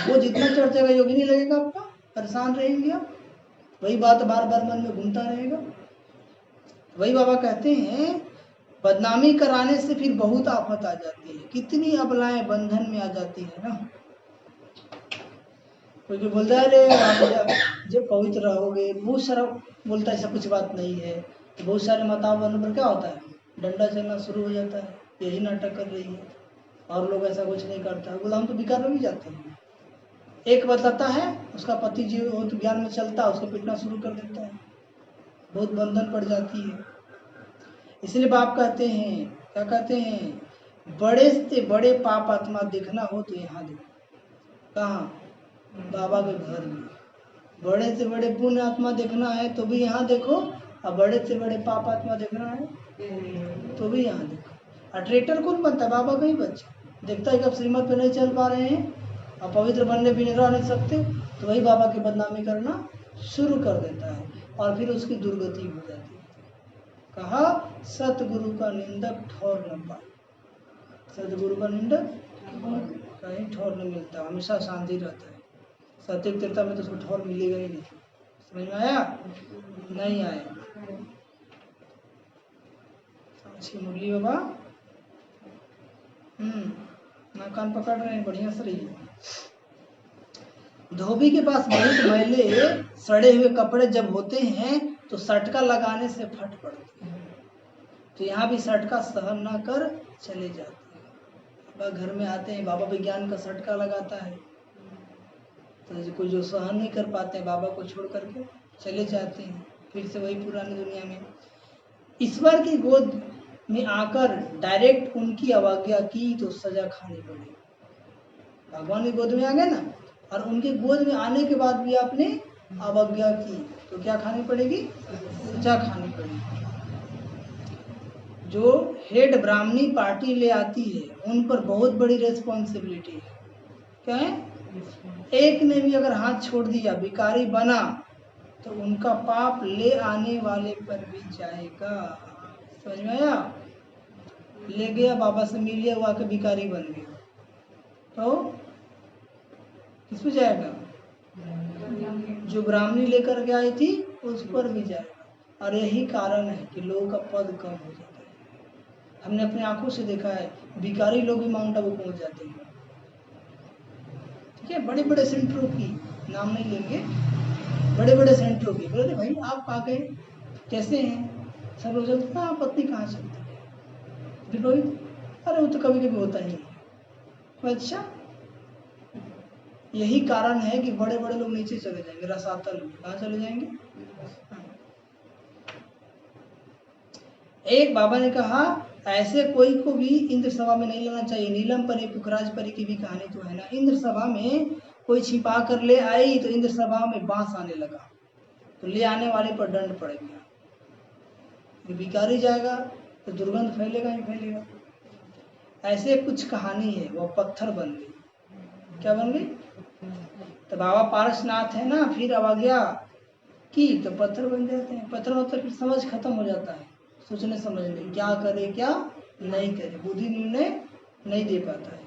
वो जितना चढ़ जाएगा योगी नहीं लगेगा आपका, परेशान रहेंगे आप, वही बात बार बार मन में घूमता रहेगा। वही बाबा कहते हैं बदनामी कराने से फिर बहुत आफत आ जाती है। कितनी अबलाएं बंधन में आ जाती है ना। कोई बोलता है अरे आप जब पवित्र रहोगे, बहुत सारा बोलता है ऐसा कुछ बात नहीं है। तो बहुत सारे माताओं बहनों पर क्या होता है, डंडा चलना शुरू हो जाता है, यही नाटक कर रही है और लोग ऐसा कुछ नहीं करता है। बोला हम तो विकार में भी जाते हैं। एक बताता है उसका पति जो हो तो ज्ञान में चलता है, उसको पीटना शुरू कर देता है, बहुत बंधन पड़ जाती है। इसलिए बाप कहते हैं, क्या कहते हैं, बड़े से बड़े पाप आत्मा देखना हो तो यहाँ देखो। कहाँ? बाबा के घर में। बड़े से बड़े पुण्य आत्मा देखना है तो भी यहाँ देखो, और बड़े से बड़े पाप आत्मा देखना है तो भी यहाँ देखो। ट्रेटर कौन बनता है? बाबा का ही बच्चा देखता है कि अब श्रीमत पे नहीं चल पा रहे हैं और पवित्र बनने भी रह नहीं सकते, तो वही बाबा की बदनामी करना शुरू कर देता है और फिर उसकी दुर्गति हो जाती है। कहा सतगुरु का निंदक ठौर न पाए। सतगुरु का निंदक कहीं ठौर नहीं मिलता, हमेशा शांति रहता है। सत्य तीर्था में तो उसको ठौर मिलेगा ही नहीं। समझ में आया? नहीं आया। मुरली बाबा ना कान पकड़ रहे हैं, बढ़िया से रही। धोबी के पास बहुत मैले सड़े हुए कपड़े जब होते हैं तो सटका लगाने से फट पड़ते हैं। तो यहाँ भी सटका सहन ना कर चले जाते हैं। बाबा घर में आते हैं, बाबा विज्ञान का सटका लगाता है, तो कोई जो सहन नहीं कर पाते हैं बाबा को छोड़ करके चले जाते हैं, फिर से वही पुरानी दुनिया में। ईश्वर की गोद में आकर डायरेक्ट उनकी अवज्ञा की तो सजा खानी पड़ेगी। भगवान की गोद में आ गए ना, और उनकी गोद में आने के बाद भी आपने अवज्ञा की तो क्या खानी पड़ेगी? सजा खानी पड़ेगी। जो हेड ब्राह्मणी पार्टी ले आती है उन पर बहुत बड़ी रेस्पॉन्सिबिलिटी है। क्या है? एक ने भी अगर हाथ छोड़ दिया, भिखारी बना, तो उनका पाप ले आने वाले पर भी जाएगा। समझ में आया? ले गया बाबा से मिल लिया, वहां के भिखारी बन गया तो किस पे जाएगा? जो ब्राह्मणी लेकर के आई थी उस पर भी जाएगा। और यही कारण है कि लोगों का पद कम हो जाता है। हमने अपने आंखों से देखा है, भिखारी लोग भी माउंट आबू पहुंच जाते हैं। ठीक है, बड़े बड़े सेंटरों की नाम नहीं लेंगे, बड़े बड़े सेंटरों की। बोले भाई आप आ गए, कैसे हैं? सब लोग चलते हैं, पत्नी कहाँ चलती है? रोहित, अरे वो तो कभी कभी होता ही है। अच्छा, यही कारण है कि बड़े बड़े लोग नीचे चले जाएंगे, रसातल में। कहाँ चले जाएंगे? एक बाबा ने कहा ऐसे कोई को भी इंद्र सभा में नहीं लेना चाहिए। नीलम परी पुखराज परी की भी कहानी तो है ना। इंद्र सभा में कोई छिपा कर ले आई तो इंद्र सभा में बांस आने लगा, तो ले आने वाले पर दंड पड़ गया। भिखारी जाएगा तो दुर्गंध फैलेगा ही फैलेगा। ऐसे कुछ कहानी है, वो पत्थर बन गई। क्या बन गई? तो बाबा पारसनाथ है ना, फिर अवज्ञा की तो पत्थर बन जाते हैं। पत्थर मतलब फिर समझ खत्म हो जाता है, सोचने समझने क्या करे क्या नहीं करे, बुद्धि निर्णय नहीं दे पाता है।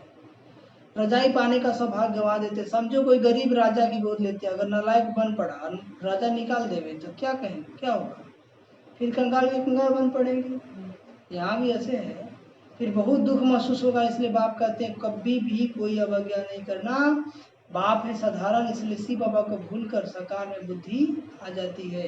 रजाई पाने का सौभाग्य गवा देते। समझो कोई गरीब राजा की गोद लेते, अगर नालायक बन पड़ा, राजा निकाल देवे तो क्या कहेंगे, क्या होगा? फिर कंगाल के कंगाल बन पड़ेंगे। यहाँ भी ऐसे है, फिर बहुत दुख महसूस होगा। इसलिए बाप कहते हैं कभी भी कोई अवज्ञा नहीं करना। बाप है साधारण, इसलिए शिव बाबा को भूल कर साकार में बुद्धि आ जाती है।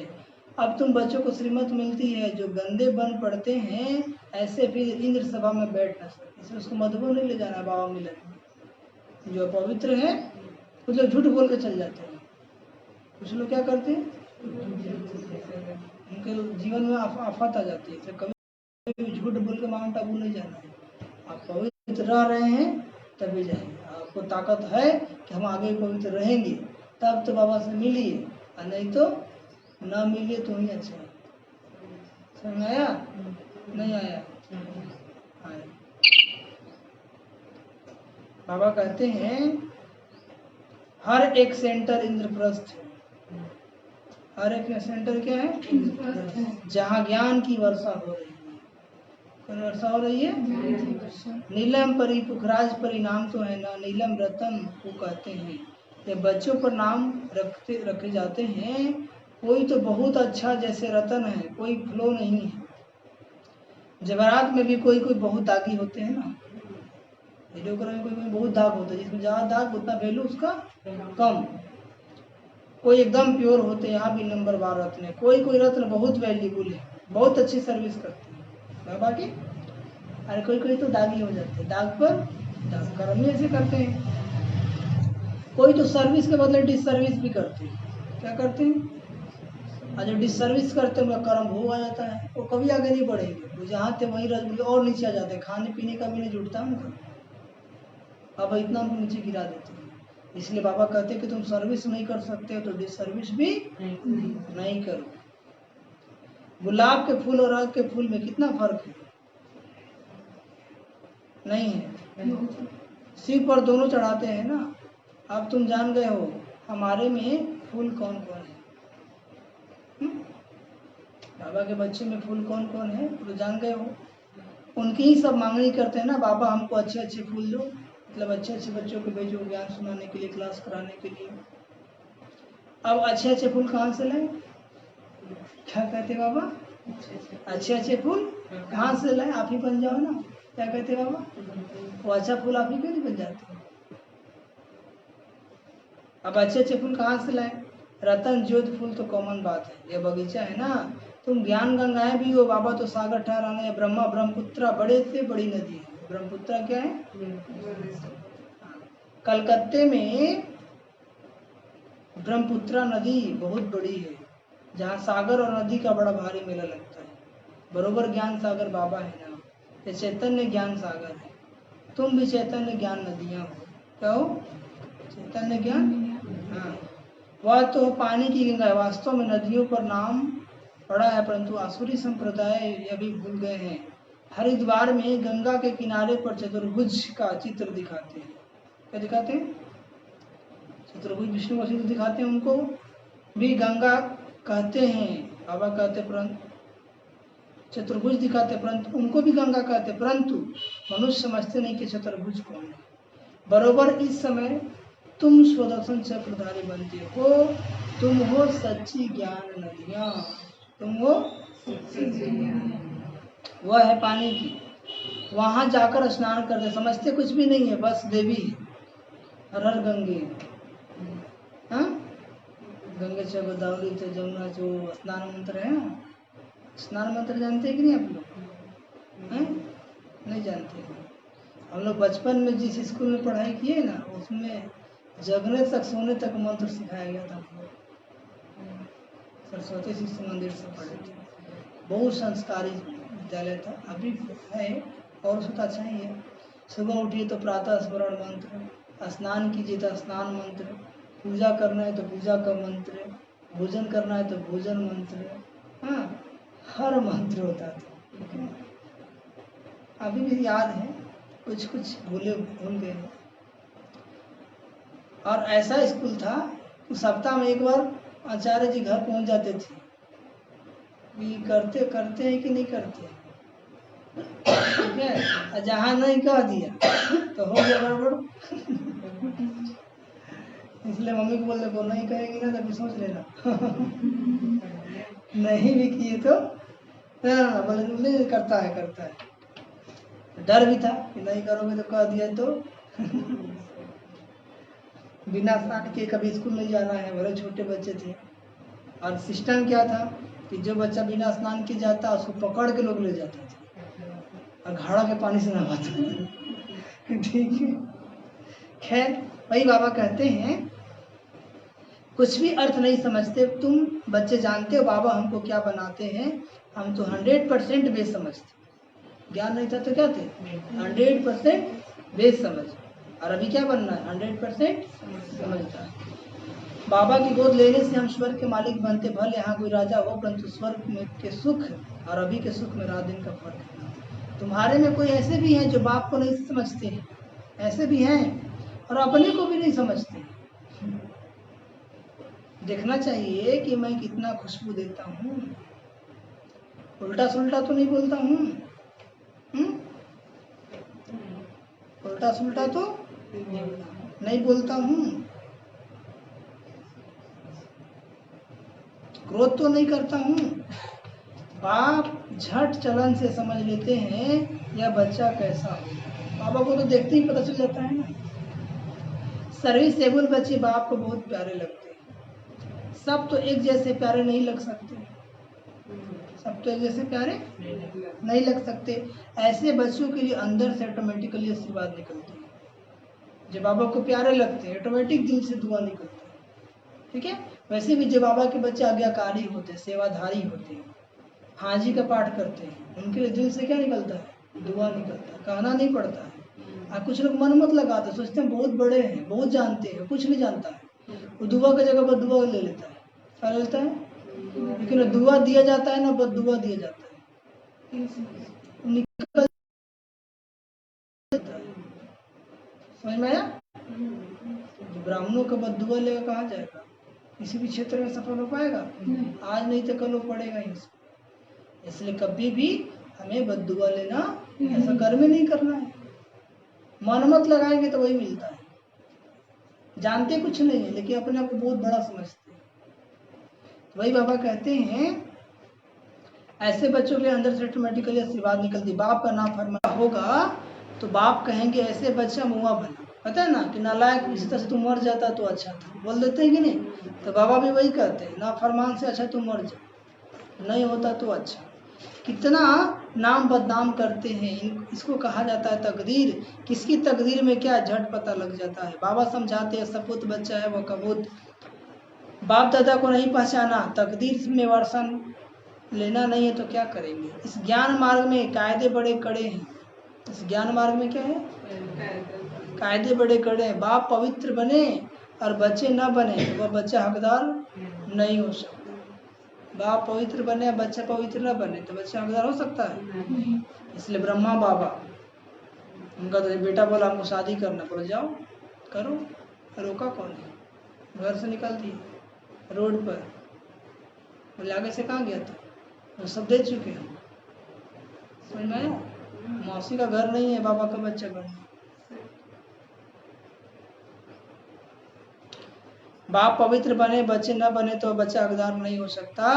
अब तुम बच्चों को श्रीमत मिलती है, जो गंदे बन पड़ते हैं ऐसे फिर इंद्र सभा में बैठ न सकते, इसलिए उसको मधुबन नहीं ले जाना बाबा मिलन। जो पवित्र है कुछ लोग झूठ बोल के चल जाते हैं, कुछ लोग क्या करते हैं, उनके जीवन में आफत आ जाती है। तो कभी झूठ बोल के माउंट आबू नहीं जाना है। आप पवित्र रह रहे हैं तभी जाएंगे, आपको ताकत है कि हम आगे पवित्र रहेंगे तब तो बाबा से मिलिए, और नहीं तो ना मिलिए तो ही अच्छा है। समझ में आया? नहीं आया? आया। बाबा कहते हैं हर एक सेंटर इंद्रप्रस्थ है। हर एक सेंटर क्या है? जहाँ ज्ञान की वर्षा हो रही है। कौन वर्षा हो रही है? नीलम परी पुखराज परिणाम तो है ना, नीलम रतन को कहते हैं। ये बच्चों पर नाम रखे जाते हैं। कोई तो बहुत अच्छा जैसे रतन है, कोई फ्लो नहीं है। जवाहरात में भी कोई कोई बहुत दागी होते हैं ना, वीडियोग्राफी में कोई कोई बहुत दाग होता है, जिसमें ज़्यादा दाग उतना वैल्यू उसका कम। कोई एकदम प्योर होते हैं, यहाँ भी नंबर 12 रत्न है। कोई कोई रत्न बहुत वैल्यूबल है, बहुत अच्छी सर्विस करते हैं बाबा की। अरे कोई कोई तो दागी हो जाते हैं, दाग पर दाग कर्म ही ऐसे करते हैं। कोई तो सर्विस के बदले डिसर्विस भी करते हैं। क्या करते हैं? और जो डिसर्विस करते हैं उनका कर्म भोग आ जाता है, वो कभी आगे नहीं बढ़ेंगे। वो जहाँ थे वहीं रह और नीचे आ जाते हैं, खाने पीने का भी नहीं जुटता उनका, अब इतना उनको नीचे गिरा देते हैं। इसलिए बाबा कहते हैं कि तुम सर्विस नहीं कर सकते हो तो डिसर्विस भी नहीं करो। गुलाब के फूल और आग के फूल में कितना फर्क है? नहीं है। शिव पर दोनों चढ़ाते हैं ना। अब तुम जान गए हो हमारे में फूल कौन कौन है। बाबा के बच्चे में फूल कौन कौन है तो जान गए हो। उनकी ही सब मांगनी करते हैं ना, बाबा हमको अच्छे अच्छे फूल दो, मतलब अच्छे अच्छे बच्चों को भेजो ज्ञान सुनाने के लिए, क्लास कराने के लिए। अब अच्छे अच्छे फूल कहाँ से लाए? क्या कहते बाबा? अच्छे अच्छे फूल कहाँ से लाए? आप ही बन जाओ ना। क्या कहते बाबा? वो अच्छा फूल आप ही क्यों नहीं बन जाते? अब अच्छे अच्छे फूल कहाँ से लाए? रतन ज्योत फूल तो कॉमन बात है, ये बगीचा है ना। तुम ज्ञान गंगाएं भी हो, बाबा तो सागर ठहराने। ब्रह्मा ब्रह्मपुत्रा बड़े से बड़ी नदी है। ब्रह्मपुत्रा क्या है? कलकत्ते में ब्रह्मपुत्रा नदी बहुत बड़ी है, जहाँ सागर और नदी का बड़ा भारी मेला लगता है। बरोबर ज्ञान सागर बाबा है ना, ये चैतन्य ज्ञान सागर है। तुम भी चैतन्य ज्ञान नदियाँ हो। क्या हो? चैतन्य ज्ञान। हाँ, वह तो पानी की गंगा है। वास्तव में नदियों पर नाम पड़ा है, परंतु आसुरी संप्रदाय यह भी भूल गए हैं। हरिद्वार में गंगा के किनारे पर चतुर्भुज का चित्र दिखाते हैं। क्या दिखाते हैं? चतुर्भुज विष्णु का चित्र दिखाते हैं। उनको भी गंगा कहते हैं, बाबा कहते, परंतु चतुर्भुज दिखाते, परंतु उनको भी गंगा कहते, परंतु मनुष्य समझते नहीं कि चतुर्भुज कौन है। बरोबर इस समय तुम स्वदर्शन चक्रधारी बनते हो। तुम हो सच्ची ज्ञान नदियाँ। तुम हो वह है पानी की, वहां जाकर स्नान करते। समझते कुछ भी नहीं है, बस देवी है। हर हर गंगे। हाँ, गंगे च गोदावरी च जमुना जो स्नान मंत्र है ना, स्नान मंत्र जानते हैं कि नहीं आप लोग? हैं? नहीं जानते। हम लोग बचपन में जिस स्कूल में पढ़ाई किए ना, उसमें जगने तक सोने तक मंत्र सिखाया गया था। सरस्वती शिशु मंदिर से पढ़े थे। बहुत संस्कारी विद्यालय था, अभी है और उसका तो अच्छा ही है। सुबह उठिए तो प्रातः स्मरण मंत्र, स्नान कीजिए तो स्नान मंत्र, पूजा करना है तो पूजा का मंत्र, भोजन करना है तो भोजन मंत्र। हाँ, हर मंत्र होता था। अभी भी याद है, कुछ कुछ भूल गए। और ऐसा स्कूल था कि सप्ताह में एक बार आचार्य जी घर पहुंच जाते थे कि करते हैं कि नहीं करते, ठीक है। जहाँ नहीं कह दिया तो हो गया गड़बड़। इसलिए मम्मी को बोलते को नहीं कहेगी ना तभी सोच लेना। नहीं भी किए तो ना बोले नहीं, करता है। डर भी था कि नहीं करोगे तो कह दिया तो बिना साथ के कभी स्कूल नहीं जाना है। बड़े छोटे बच्चे थे। और सिस्टम क्या था कि जो बच्चा बिना स्नान के जाता उसको पकड़ के लोग ले जाते थे और घड़ा के पानी से नहवाते। ठीक है, खैर वही बाबा कहते हैं कुछ भी अर्थ नहीं समझते। तुम बच्चे जानते हो बाबा हमको क्या बनाते हैं, हम तो 100% बेस समझते। ज्ञान नहीं था तो क्या थे, 100% बेस समझ। और अभी क्या बनना है, 100% समझदार। बाबा की गोद लेने से हम स्वर्ग के मालिक बनते। भले यहाँ कोई राजा हो, परंतु स्वर्ग में के सुख और अभी के सुख में रात दिन का फर्क है। तुम्हारे में कोई ऐसे भी हैं जो बाप को नहीं समझते हैं, ऐसे भी हैं, और अपने को भी नहीं समझते। देखना चाहिए कि मैं कितना खुशबू देता हूँ, उल्टा सुल्टा तो नहीं बोलता हूँ, उल्टा सुल्टा तो नहीं बोलता हूँ, क्रोध तो नहीं करता हूँ। बाप झट चलन से समझ लेते हैं यह बच्चा कैसा हो। बाबा को तो देखते ही पता चल जाता है ना। सभी सेबुल बच्चे बाप को बहुत प्यारे लगते हैं। सब तो एक जैसे प्यारे नहीं लग सकते, सब तो एक जैसे प्यारे नहीं लग सकते। ऐसे बच्चों के लिए अंदर से ऑटोमेटिकली आशीर्वाद निकलते हैं। जो बाबा को प्यारे लगते हैं ऑटोमेटिक दिल से दुआ निकलती है। ठीक है, वैसे भी जो बाबा के बच्चे आज्ञाकारी होते हैं, सेवाधारी होते हैं, हाजी का पाठ करते हैं, उनके लिए दिल से क्या निकलता है, दुआ निकलता है, कहना नहीं पड़ता है। कुछ लोग मन मत लगाते, सोचते हैं बहुत बड़े हैं, बहुत जानते हैं, कुछ नहीं जानता है, वो दुआ की जगह पर दुआ ले लेता है। क्या लेता है, लेकिन ना दुआ दिया जाता है ना बददुआ दिया जाता है, निकल जाता है। समझ में आया? ब्राह्मणों का बददुआ लेगा कहाँ जाएगा, किसी भी क्षेत्र में सफल हो पाएगा? आज नहीं तो कल वो पड़ेगा ही। इसलिए कभी भी हमें बददुआ लेना ऐसा कर्म में नहीं करना है। मन मत लगाएंगे तो वही मिलता है। जानते कुछ नहीं है लेकिन अपने आप को बहुत बड़ा समझते हैं। तो वही बाबा कहते हैं ऐसे बच्चों के अंदर से ऑटोमेटिकली आशीर्वाद निकलती। बाप का नाम फरमा होगा तो बाप कहेंगे ऐसे बच्चा मुआ बना। पता है ना कि नालायक इसी तरह से तू मर जाता तो अच्छा था, बोल देते हैं कि नहीं? तो बाबा भी वही कहते हैं, ना फरमान से अच्छा तू मर जा, नहीं होता तो अच्छा। कितना नाम बदनाम करते हैं, इसको कहा जाता है तकदीर। किसकी तकदीर में क्या झट पता लग जाता है। बाबा समझाते हैं सपूत बच्चा है वह कबूत, बाप दादा को नहीं पहचाना, तकदीर में वर्षन लेना नहीं है तो क्या करेंगे। इस ज्ञान मार्ग में कायदे बड़े कड़े हैं। इस ज्ञान मार्ग में क्या है, कायदे बड़े कड़े हैं। बाप पवित्र बने और बच्चे न बने तो वह बच्चा हकदार नहीं हो सकता। बाप पवित्र बने बच्चा पवित्र न बने तो बच्चा हकदार हो सकता है? इसलिए ब्रह्मा बाबा, उनका तो बेटा बोला हमको शादी करना, बोला जाओ करो, रोका कौन है? घर से निकाल दिए रोड पर, बोले आगे से कहाँ गया था, वो सब दे चुके हैं। समझ में आया? मौसी का घर नहीं है, बाबा का बच्चा घर नहीं। बाप पवित्र बने बच्चे न बने तो बच्चा हकदार नहीं हो सकता।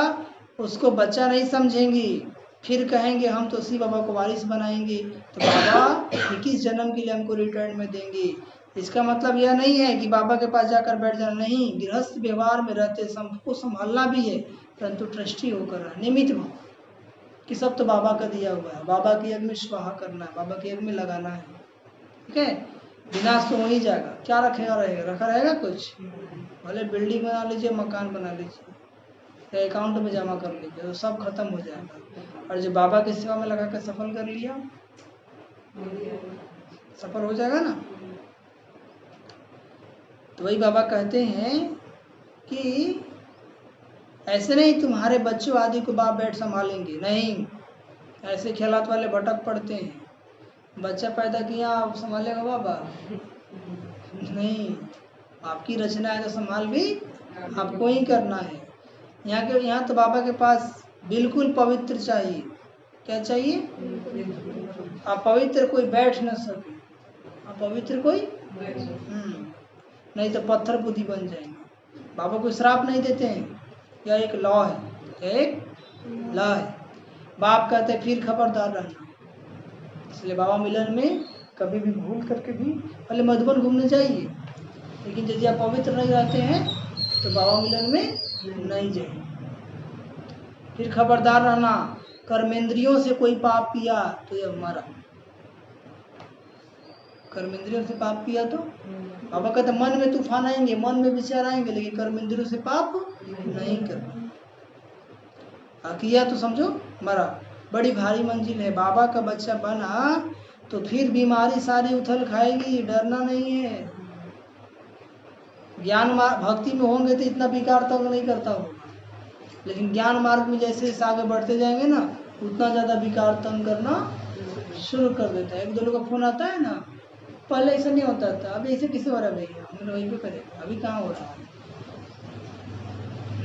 उसको बच्चा नहीं समझेंगी, फिर कहेंगे हम तो शिव बाबा को वारिस बनाएंगे, तो बाबा 21 जन्म के लिए हमको रिटर्न में देंगे। इसका मतलब यह नहीं है कि बाबा के पास जाकर बैठ जाना, नहीं। गृहस्थ व्यवहार में रहते सबको संभालना भी है, परंतु ट्रस्टी होकर निमित्त भाव कि सब तो बाबा का दिया हुआ है, बाबा के यज्ञ में स्वाहा करना है, बाबा के यज्ञ में लगाना है। ठीक है, विनाश तो हो ही जाएगा, क्या रखेगा रहेगा, रखा रहेगा कुछ? भले बिल्डिंग बना लीजिए, मकान बना लीजिए, या अकाउंट में जमा कर लीजिए, तो सब खत्म हो जाएगा। और जो बाबा की सेवा में लगा कर सफल कर लिया, सफल हो जाएगा ना। तो वही बाबा कहते हैं कि ऐसे नहीं तुम्हारे बच्चों आदि को बाप बैठ संभालेंगे, नहीं। ऐसे ख्यालात वाले भटक पड़ते हैं, बच्चा पैदा किया आप संभालेगा बाबा? नहीं, आपकी रचना है तो संभाल भी आपको ही करना है। यहाँ तो बाबा के पास बिल्कुल पवित्र चाहिए। क्या चाहिए? अपवित्र कोई बैठ न सके, अपवित्र कोई नहीं तो पत्थर बुद्धि बन जाएंगे। बाबा कोई श्राप नहीं देते हैं, यह एक लॉ है, एक लॉ है। बाप कहते हैं फिर खबरदार रहना। इसलिए बाबा मिलन में कभी भी भूल करके भी पहले मधुबन घूमने जाइए, लेकिन यदि आप पवित्र नहीं रहते हैं तो बाबा मिलन में नहीं जाइए। फिर खबरदार रहना, कर्मेंद्रियों से कोई पाप किया तो ये हमारा, कर्मेंद्रियों से पाप किया तो बाबा कहते मन में तूफान आएंगे, मन में विचार आएंगे, लेकिन कर्मेंद्रियों से पाप नहीं करना। किया तो समझो मरा। बड़ी भारी मंजिल है, बाबा का बच्चा बना तो फिर बीमारी सारी उथल खाएगी, डरना नहीं है। ज्ञान मार्ग भक्ति में होंगे तो इतना विकार तंग नहीं करता होगा, लेकिन ज्ञान मार्ग में जैसे जैसे आगे बढ़ते जाएंगे ना, उतना ज़्यादा विकार तंग करना शुरू कर देता है। एक दो लोग का फोन आता है ना, पहले ऐसा नहीं होता था, अभी ऐसे किसे हो रहा है भैया, हमने वहीं पे करेगा, अभी कहाँ हो रहा है,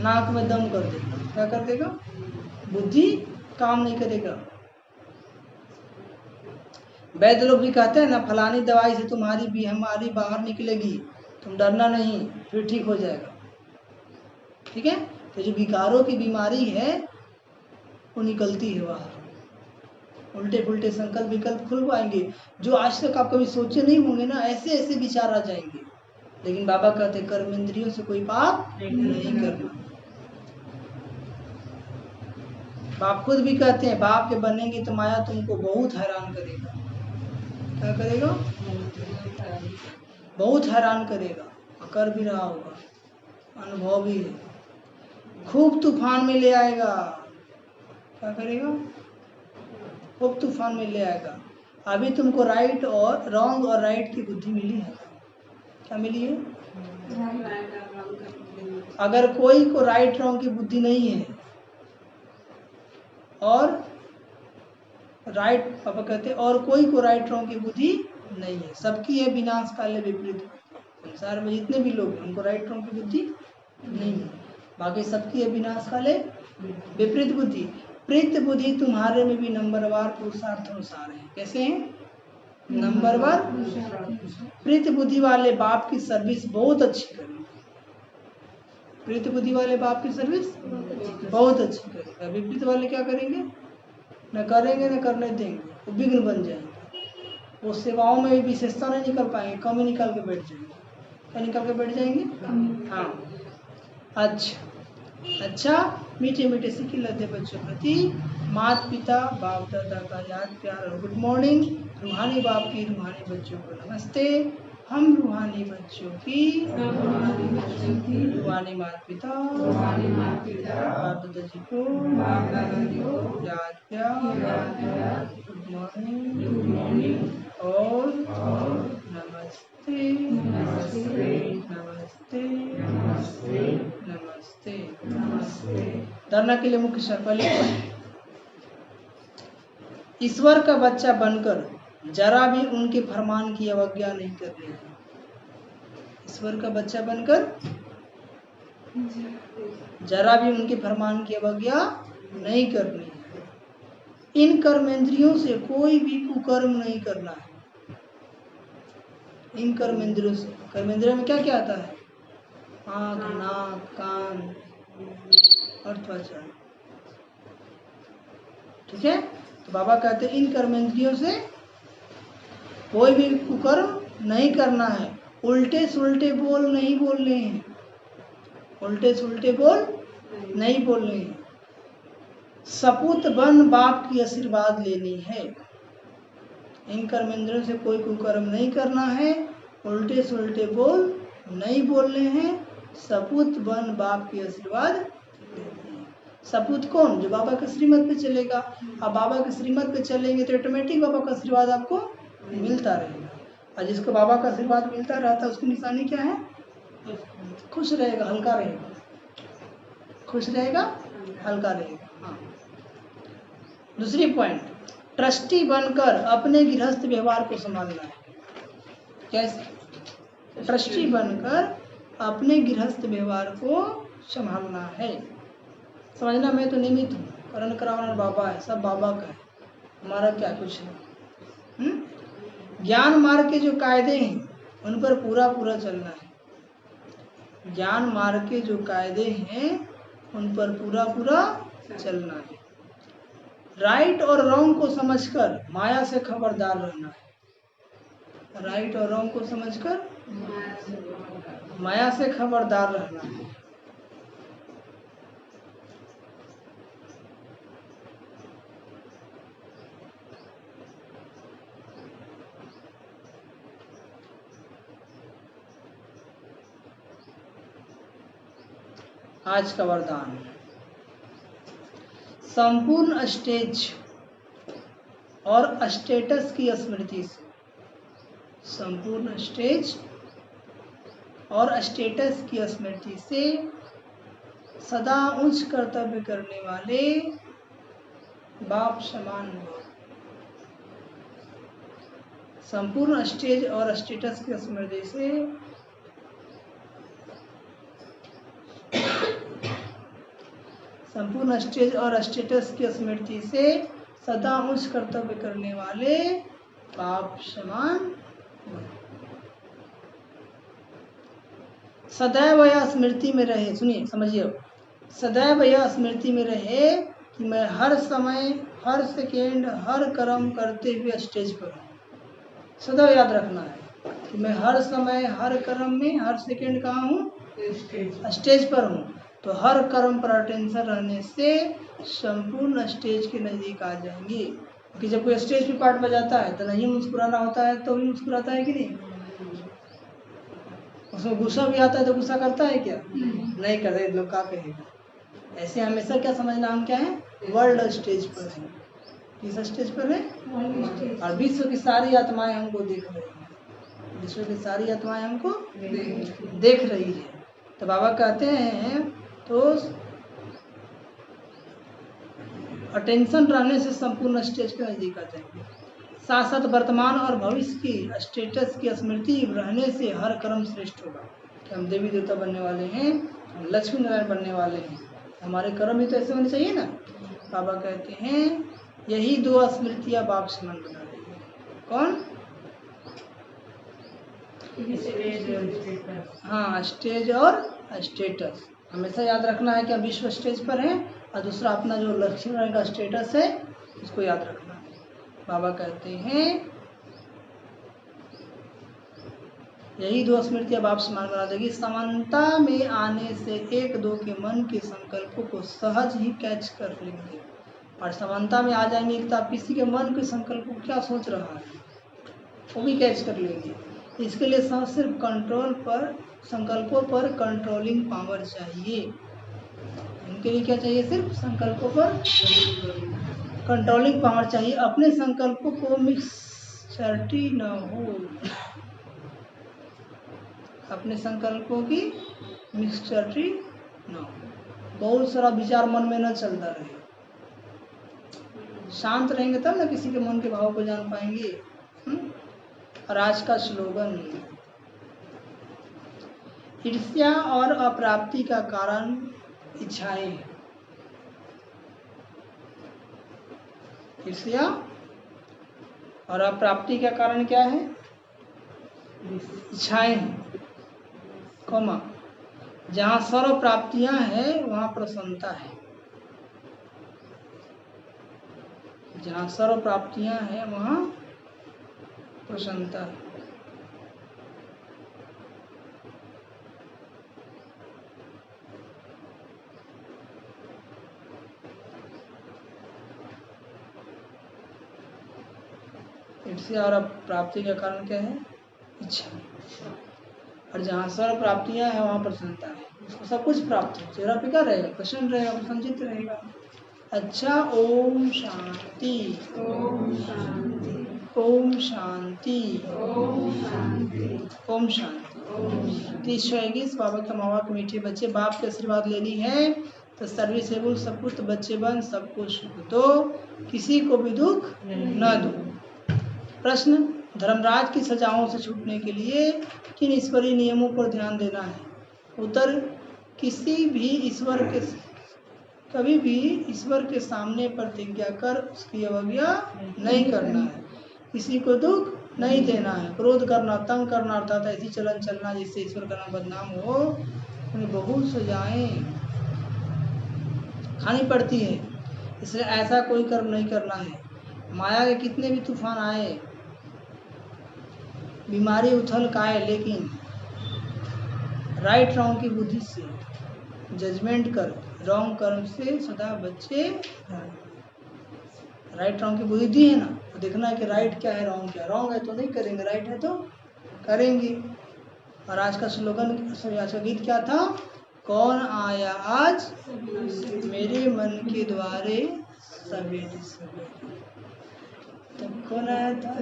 नाक में दम कर देगा। क्या कर देगा? बुद्धि काम नहीं करेगा। वैद्य लोग भी कहते हैं ना, फलानी दवाई से तुम्हारी बीमारी बाहर निकलेगी, तुम डरना नहीं, फिर ठीक हो जाएगा। ठीक है, तो जो विकारों की बीमारी है वो निकलती है बाहर, उल्टे पुल्टे संकल्प विकल्प खुल पाएंगे, जो आज तक आप कभी सोचे नहीं होंगे ना, ऐसे ऐसे विचार आ जाएंगे। लेकिन बाबा कहते कर्मेंद्रियों से कोई पाप नहीं करना। बाप खुद भी कहते हैं, बाप के बनेंगे तो माया तुमको बहुत हैरान करेगा। क्या करेगा? बहुत हैरान करेगा, और कर भी रहा होगा, अनुभव भी है। खूब तूफान में ले आएगा। क्या करेगा? खूब तूफान में ले आएगा। अभी तुमको राइट और रॉन्ग और राइट की बुद्धि मिली है। क्या मिली है? अगर कोई को राइट रॉन्ग की बुद्धि नहीं है और राइट, पापा कहते और कोई को राइट रॉन्ग की बुद्धि नहीं है, सबकी है विनाश काले विपरीत। संसार में जितने भी लोग हैं उनको राइट रॉन्ग की बुद्धि नहीं है, बाकी सबकी है विनाश काले विपरीत बुद्धि। प्रीत बुद्धि तुम्हारे में भी नंबरवार पुरुषार्थ अनुसार है। कैसे हैं? नंबरवार। प्रीत बुद्धि वाले बाप की सर्विस बहुत अच्छी करेंगे। प्रीत बुद्धि वाले बाप की सर्विस बहुत अच्छी करेंगे। विपरीत वाले क्या करेंगे? न करेंगे न करने देंगे, वो विघ्न बन जाएंगे, वो सेवाओं में भी विशेषता नहीं निकल पाएंगे, कमी निकाल के बैठ जाएंगे। क्या निकाल के बैठ जाएंगे? हाँ। अच्छा, मीठे मीठे से खिलते बच्चों प्रति माता पिता बाप दादा का याद प्यार और गुड मॉर्निंग। रूहानी बाप की रूहानी बच्चों को नमस्ते। हम रूहानी बच्चों की रूहानी माता पिता बाप दादा जी को याद प्यार गुड मॉर्निंग और नमस्ते नमस्ते नमस्ते नमस्ते नमस्ते। धरना के लिए मुख्य शर्त पहले, ईश्वर का बच्चा बनकर जरा भी उनके फरमान की अवज्ञा नहीं करनी है। ईश्वर का बच्चा बनकर जरा भी उनके फरमान की अवज्ञा नहीं करनी है। इन कर्मेंद्रियों से कोई भी कुकर्म नहीं करना है। इन कर्मेंद्रियों से, कर्मेंद्रियों में क्या क्या आता है? आँख, नाक, कान और त्वचा। ठीक है, तो बाबा कहते हैं इन कर्मेंद्रियों से कोई भी कुकर्म नहीं करना है। उल्टे सुल्टे बोल नहीं बोलने हैं, उल्टे सुल्टे बोल नहीं बोलने हैं। सपूत बन बाप की आशीर्वाद लेनी है। इन कर्मेंद्रियों से कोई कुकर्म नहीं करना है, उल्टे सुल्टे बोल नहीं बोलने हैं, सपूत बन बाप की आशीर्वाद लेनी है। सपूत कौन? जो बाबा के श्रीमत पे चलेगा। अब बाबा के श्रीमत पे चलेंगे तो ऑटोमेटिक बाबा का आशीर्वाद आपको मिलता रहेगा, और जिसको बाबा का आशीर्वाद मिलता रहता है उसकी निशानी क्या है? खुश रहेगा, हल्का रहेगा, खुश रहेगा, हल्का रहेगा। हाँ, दूसरी पॉइंट, ट्रस्टी बनकर अपने गृहस्थ व्यवहार को संभालना है। कैसे? ट्रस्टी बनकर अपने गृहस्थ व्यवहार को संभालना है। समझना, मैं तो निमित्त हूँ, करण करावना बाबा है, सब बाबा का है, हमारा क्या कुछ है। ज्ञान मार्ग के जो कायदे हैं उन पर पूरा पूरा चलना है। ज्ञान मार्ग के जो कायदे हैं उन पर पूरा पूरा चलना है। राइट और रॉन्ग को समझकर माया से खबरदार रहना है। राइट और रॉन्ग को समझकर माया से खबरदार रहना है। आज का वरदान, संपूर्ण स्टेज और स्टेटस की स्मृति से, संपूर्ण स्टेज और स्टेटस की स्मृति से सदा उच्च कर्तव्य करने वाले बाप समान हो। संपूर्ण स्टेज और स्टेटस की स्मृति से संपूर्ण स्टेज और स्टेटस की स्मृति से सदा उच्च कर्तव्य करने वाले बाप समान। सदैव यह स्मृति में रहे, सुनिए समझिए, सदैव यह स्मृति में रहे कि मैं हर समय, हर सेकेंड, हर कर्म करते हुए स्टेज पर हूँ। सदैव याद रखना है कि मैं हर समय, हर कर्म में, हर सेकेंड कहाँ हूँ? स्टेज पर हूँ। तो हर कर्म पर अटेंशन रहने से संपूर्ण स्टेज के नज़दीक आ जाएंगे। कि जब कोई स्टेज पे पार्ट बजाता है तो नहीं मुस्कुराना होता है, तो भी मुस्कुराता है कि नहीं? उसमें गुस्सा भी आता है तो गुस्सा करता है क्या? नहीं करते। लोग क्या कहेगा? ऐसे हमेशा क्या समझना, हम क्या है? वर्ल्ड स्टेज पर है। किस स्टेज पर है? और विश्व की सारी आत्माएं हमको देख रही हैं। विश्व की सारी आत्माएं हमको देख रही है। तो बाबा कहते हैं तो अटेंशन रहने से संपूर्ण स्टेज के नजदीक आ जाएंगे। साथ साथ वर्तमान और भविष्य की स्टेटस की स्मृति रहने से हर कर्म श्रेष्ठ होगा। कि हम देवी देवता बनने वाले हैं, हम लक्ष्मी नारायण बनने वाले हैं, हमारे कर्म भी तो ऐसे होने चाहिए ना। बाबा कहते हैं यही दो स्मृतियां बाप समान बना रही है। कौन? हाँ, स्टेज और स्टेटस। हमेशा याद रखना है कि हम विश्व स्टेज पर हैं, और दूसरा अपना जो लक्ष्मी नारायण का स्टेटस है उसको याद रखना है। बाबा कहते हैं यही दो स्मृतियां बाप समान बना देगी। समानता में आने से एक दो के मन के संकल्पों को सहज ही कैच कर लेंगे। और समानता में आ जाएंगे तो आप किसी के मन के संकल्प को क्या सोच रहा है वो भी कैच कर लेंगे। इसके लिए सिर्फ कंट्रोल पर, संकल्पों पर कंट्रोलिंग पावर चाहिए। उनके लिए क्या चाहिए? सिर्फ संकल्पों पर कंट्रोलिंग पावर चाहिए। अपने संकल्पों को मिक्सचरिटी न हो, अपने संकल्पों की मिक्सचरिटी न हो। बहुत सारा विचार मन में न चलता रहे। शांत रहेंगे तब ना किसी के मन के भाव को जान पाएंगे। और आज का स्लोगन, ईर्ष्या और अप्राप्ति का कारण इच्छाएं हैं। ईर्ष्या और अप्राप्ति का कारण क्या है? इच्छाएं हैं। कौमा, जहाँ सर्व प्राप्तियां हैं वहाँ प्रसन्नता है। जहाँ सर्व प्राप्तियां हैं वहाँ प्रसन्नता है। ईर्ष्या और प्राप्ति का कारण क्या है? इच्छा। और जहाँ सर्व प्राप्तियां हैं वहाँ प्रसन्नता है। उसको सब कुछ प्राप्त है, चेहरा पे क्या रहेगा? प्रसन्न रहेगा, प्रसन्नचित्त रहेगा। अच्छा, ओम शांति, ओम शांति, ओम शांति, ओम शांति, ओम शांति। 3021 बाबा का मावा के मीठे बच्चे, बाप के आशीर्वाद लेनी है तो सर्विसेबल सपुत्र बच्चे बन, सबको सुख दो, किसी को भी दुख न दो। प्रश्न, धर्मराज की सजाओं से छूटने के लिए किन ईश्वरीय नियमों पर ध्यान देना है? उत्तर, किसी भी ईश्वर के, कभी भी ईश्वर के सामने प्रतिज्ञा कर उसकी अवज्ञा नहीं करना है, किसी को दुख नहीं देना है, क्रोध करना, तंग करना अर्थात ऐसी चलन चलना जिससे ईश्वर का नाम बदनाम हो, उन्हें बहुत सजाएं खानी पड़ती है। इसलिए ऐसा कोई कर्म नहीं करना है। माया के कितने भी तूफान आए, बीमारी उथल काए, लेकिन राइट रॉन्ग की बुद्धि से जजमेंट कर रॉन्ग कर्म से सदा बच्चे। राइट रॉन्ग की बुद्धि है ना, तो देखना है कि राइट क्या है, रॉन्ग क्या है। रॉन्ग है तो नहीं करेंगे, राइट है तो करेंगे। और आज का स्लोगन, आज का गीत क्या था? कौन आया आज मेरे मन के द्वारे सवेरे सवेरे। तब कौन आया था?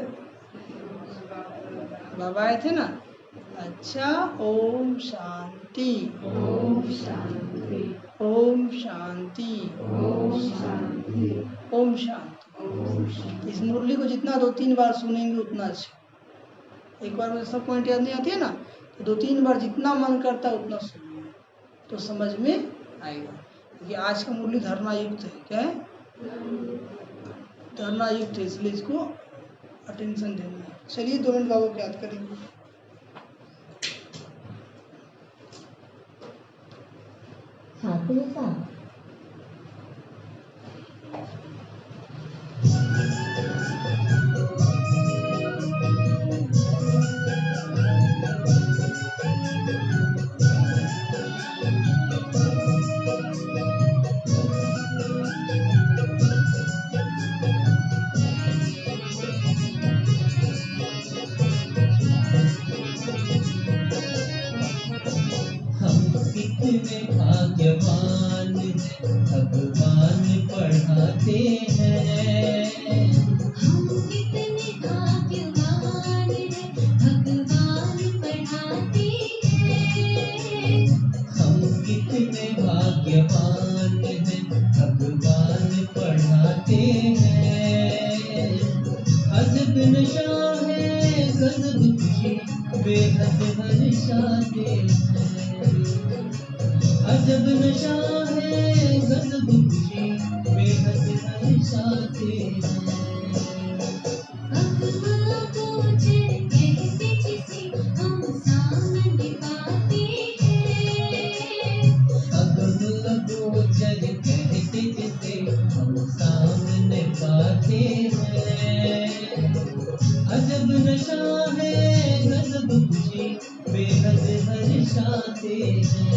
बाबा आए थे ना। अच्छा, ओम शांति, ओम शांति, ओम शांति, ओम शांति, ओम शांति। इस मुरली को जितना 2-3 बार सुनेंगे उतना अच्छा। एक बार में सब पॉइंट याद नहीं आती है ना, तो 2-3 बार जितना मन करता है उतना सुनिए, तो समझ में आएगा। क्योंकि आज का मुरली धरना युक्त है। क्या है? धरना युक्त है, इसलिए इसको अटेंशन देना है। चलिए 2 मिनट बाबू को याद करेंगे। छात्र साहब, कितने भाग्यवान भगवान पढ़ाते हैं। हम कितने भाग्यवान हैं, भगवान पढ़ाते हैं। हम कितने भाग्यवान हैं, भगवान पढ़ाते हैं। अजब नशा है, गजब खुशी, बेहद हर्षाते हैं। अजब नशा है, गजब खुशी, बेहद हर्षाते हैं। अगवा गोचर कहते जिसे हम सामने पाते हैं। अगवा गोचर कहते जिसे हम सामने पाते हैं। अजब नशा है, गजब खुशी, बेहद हर्षाते हैं।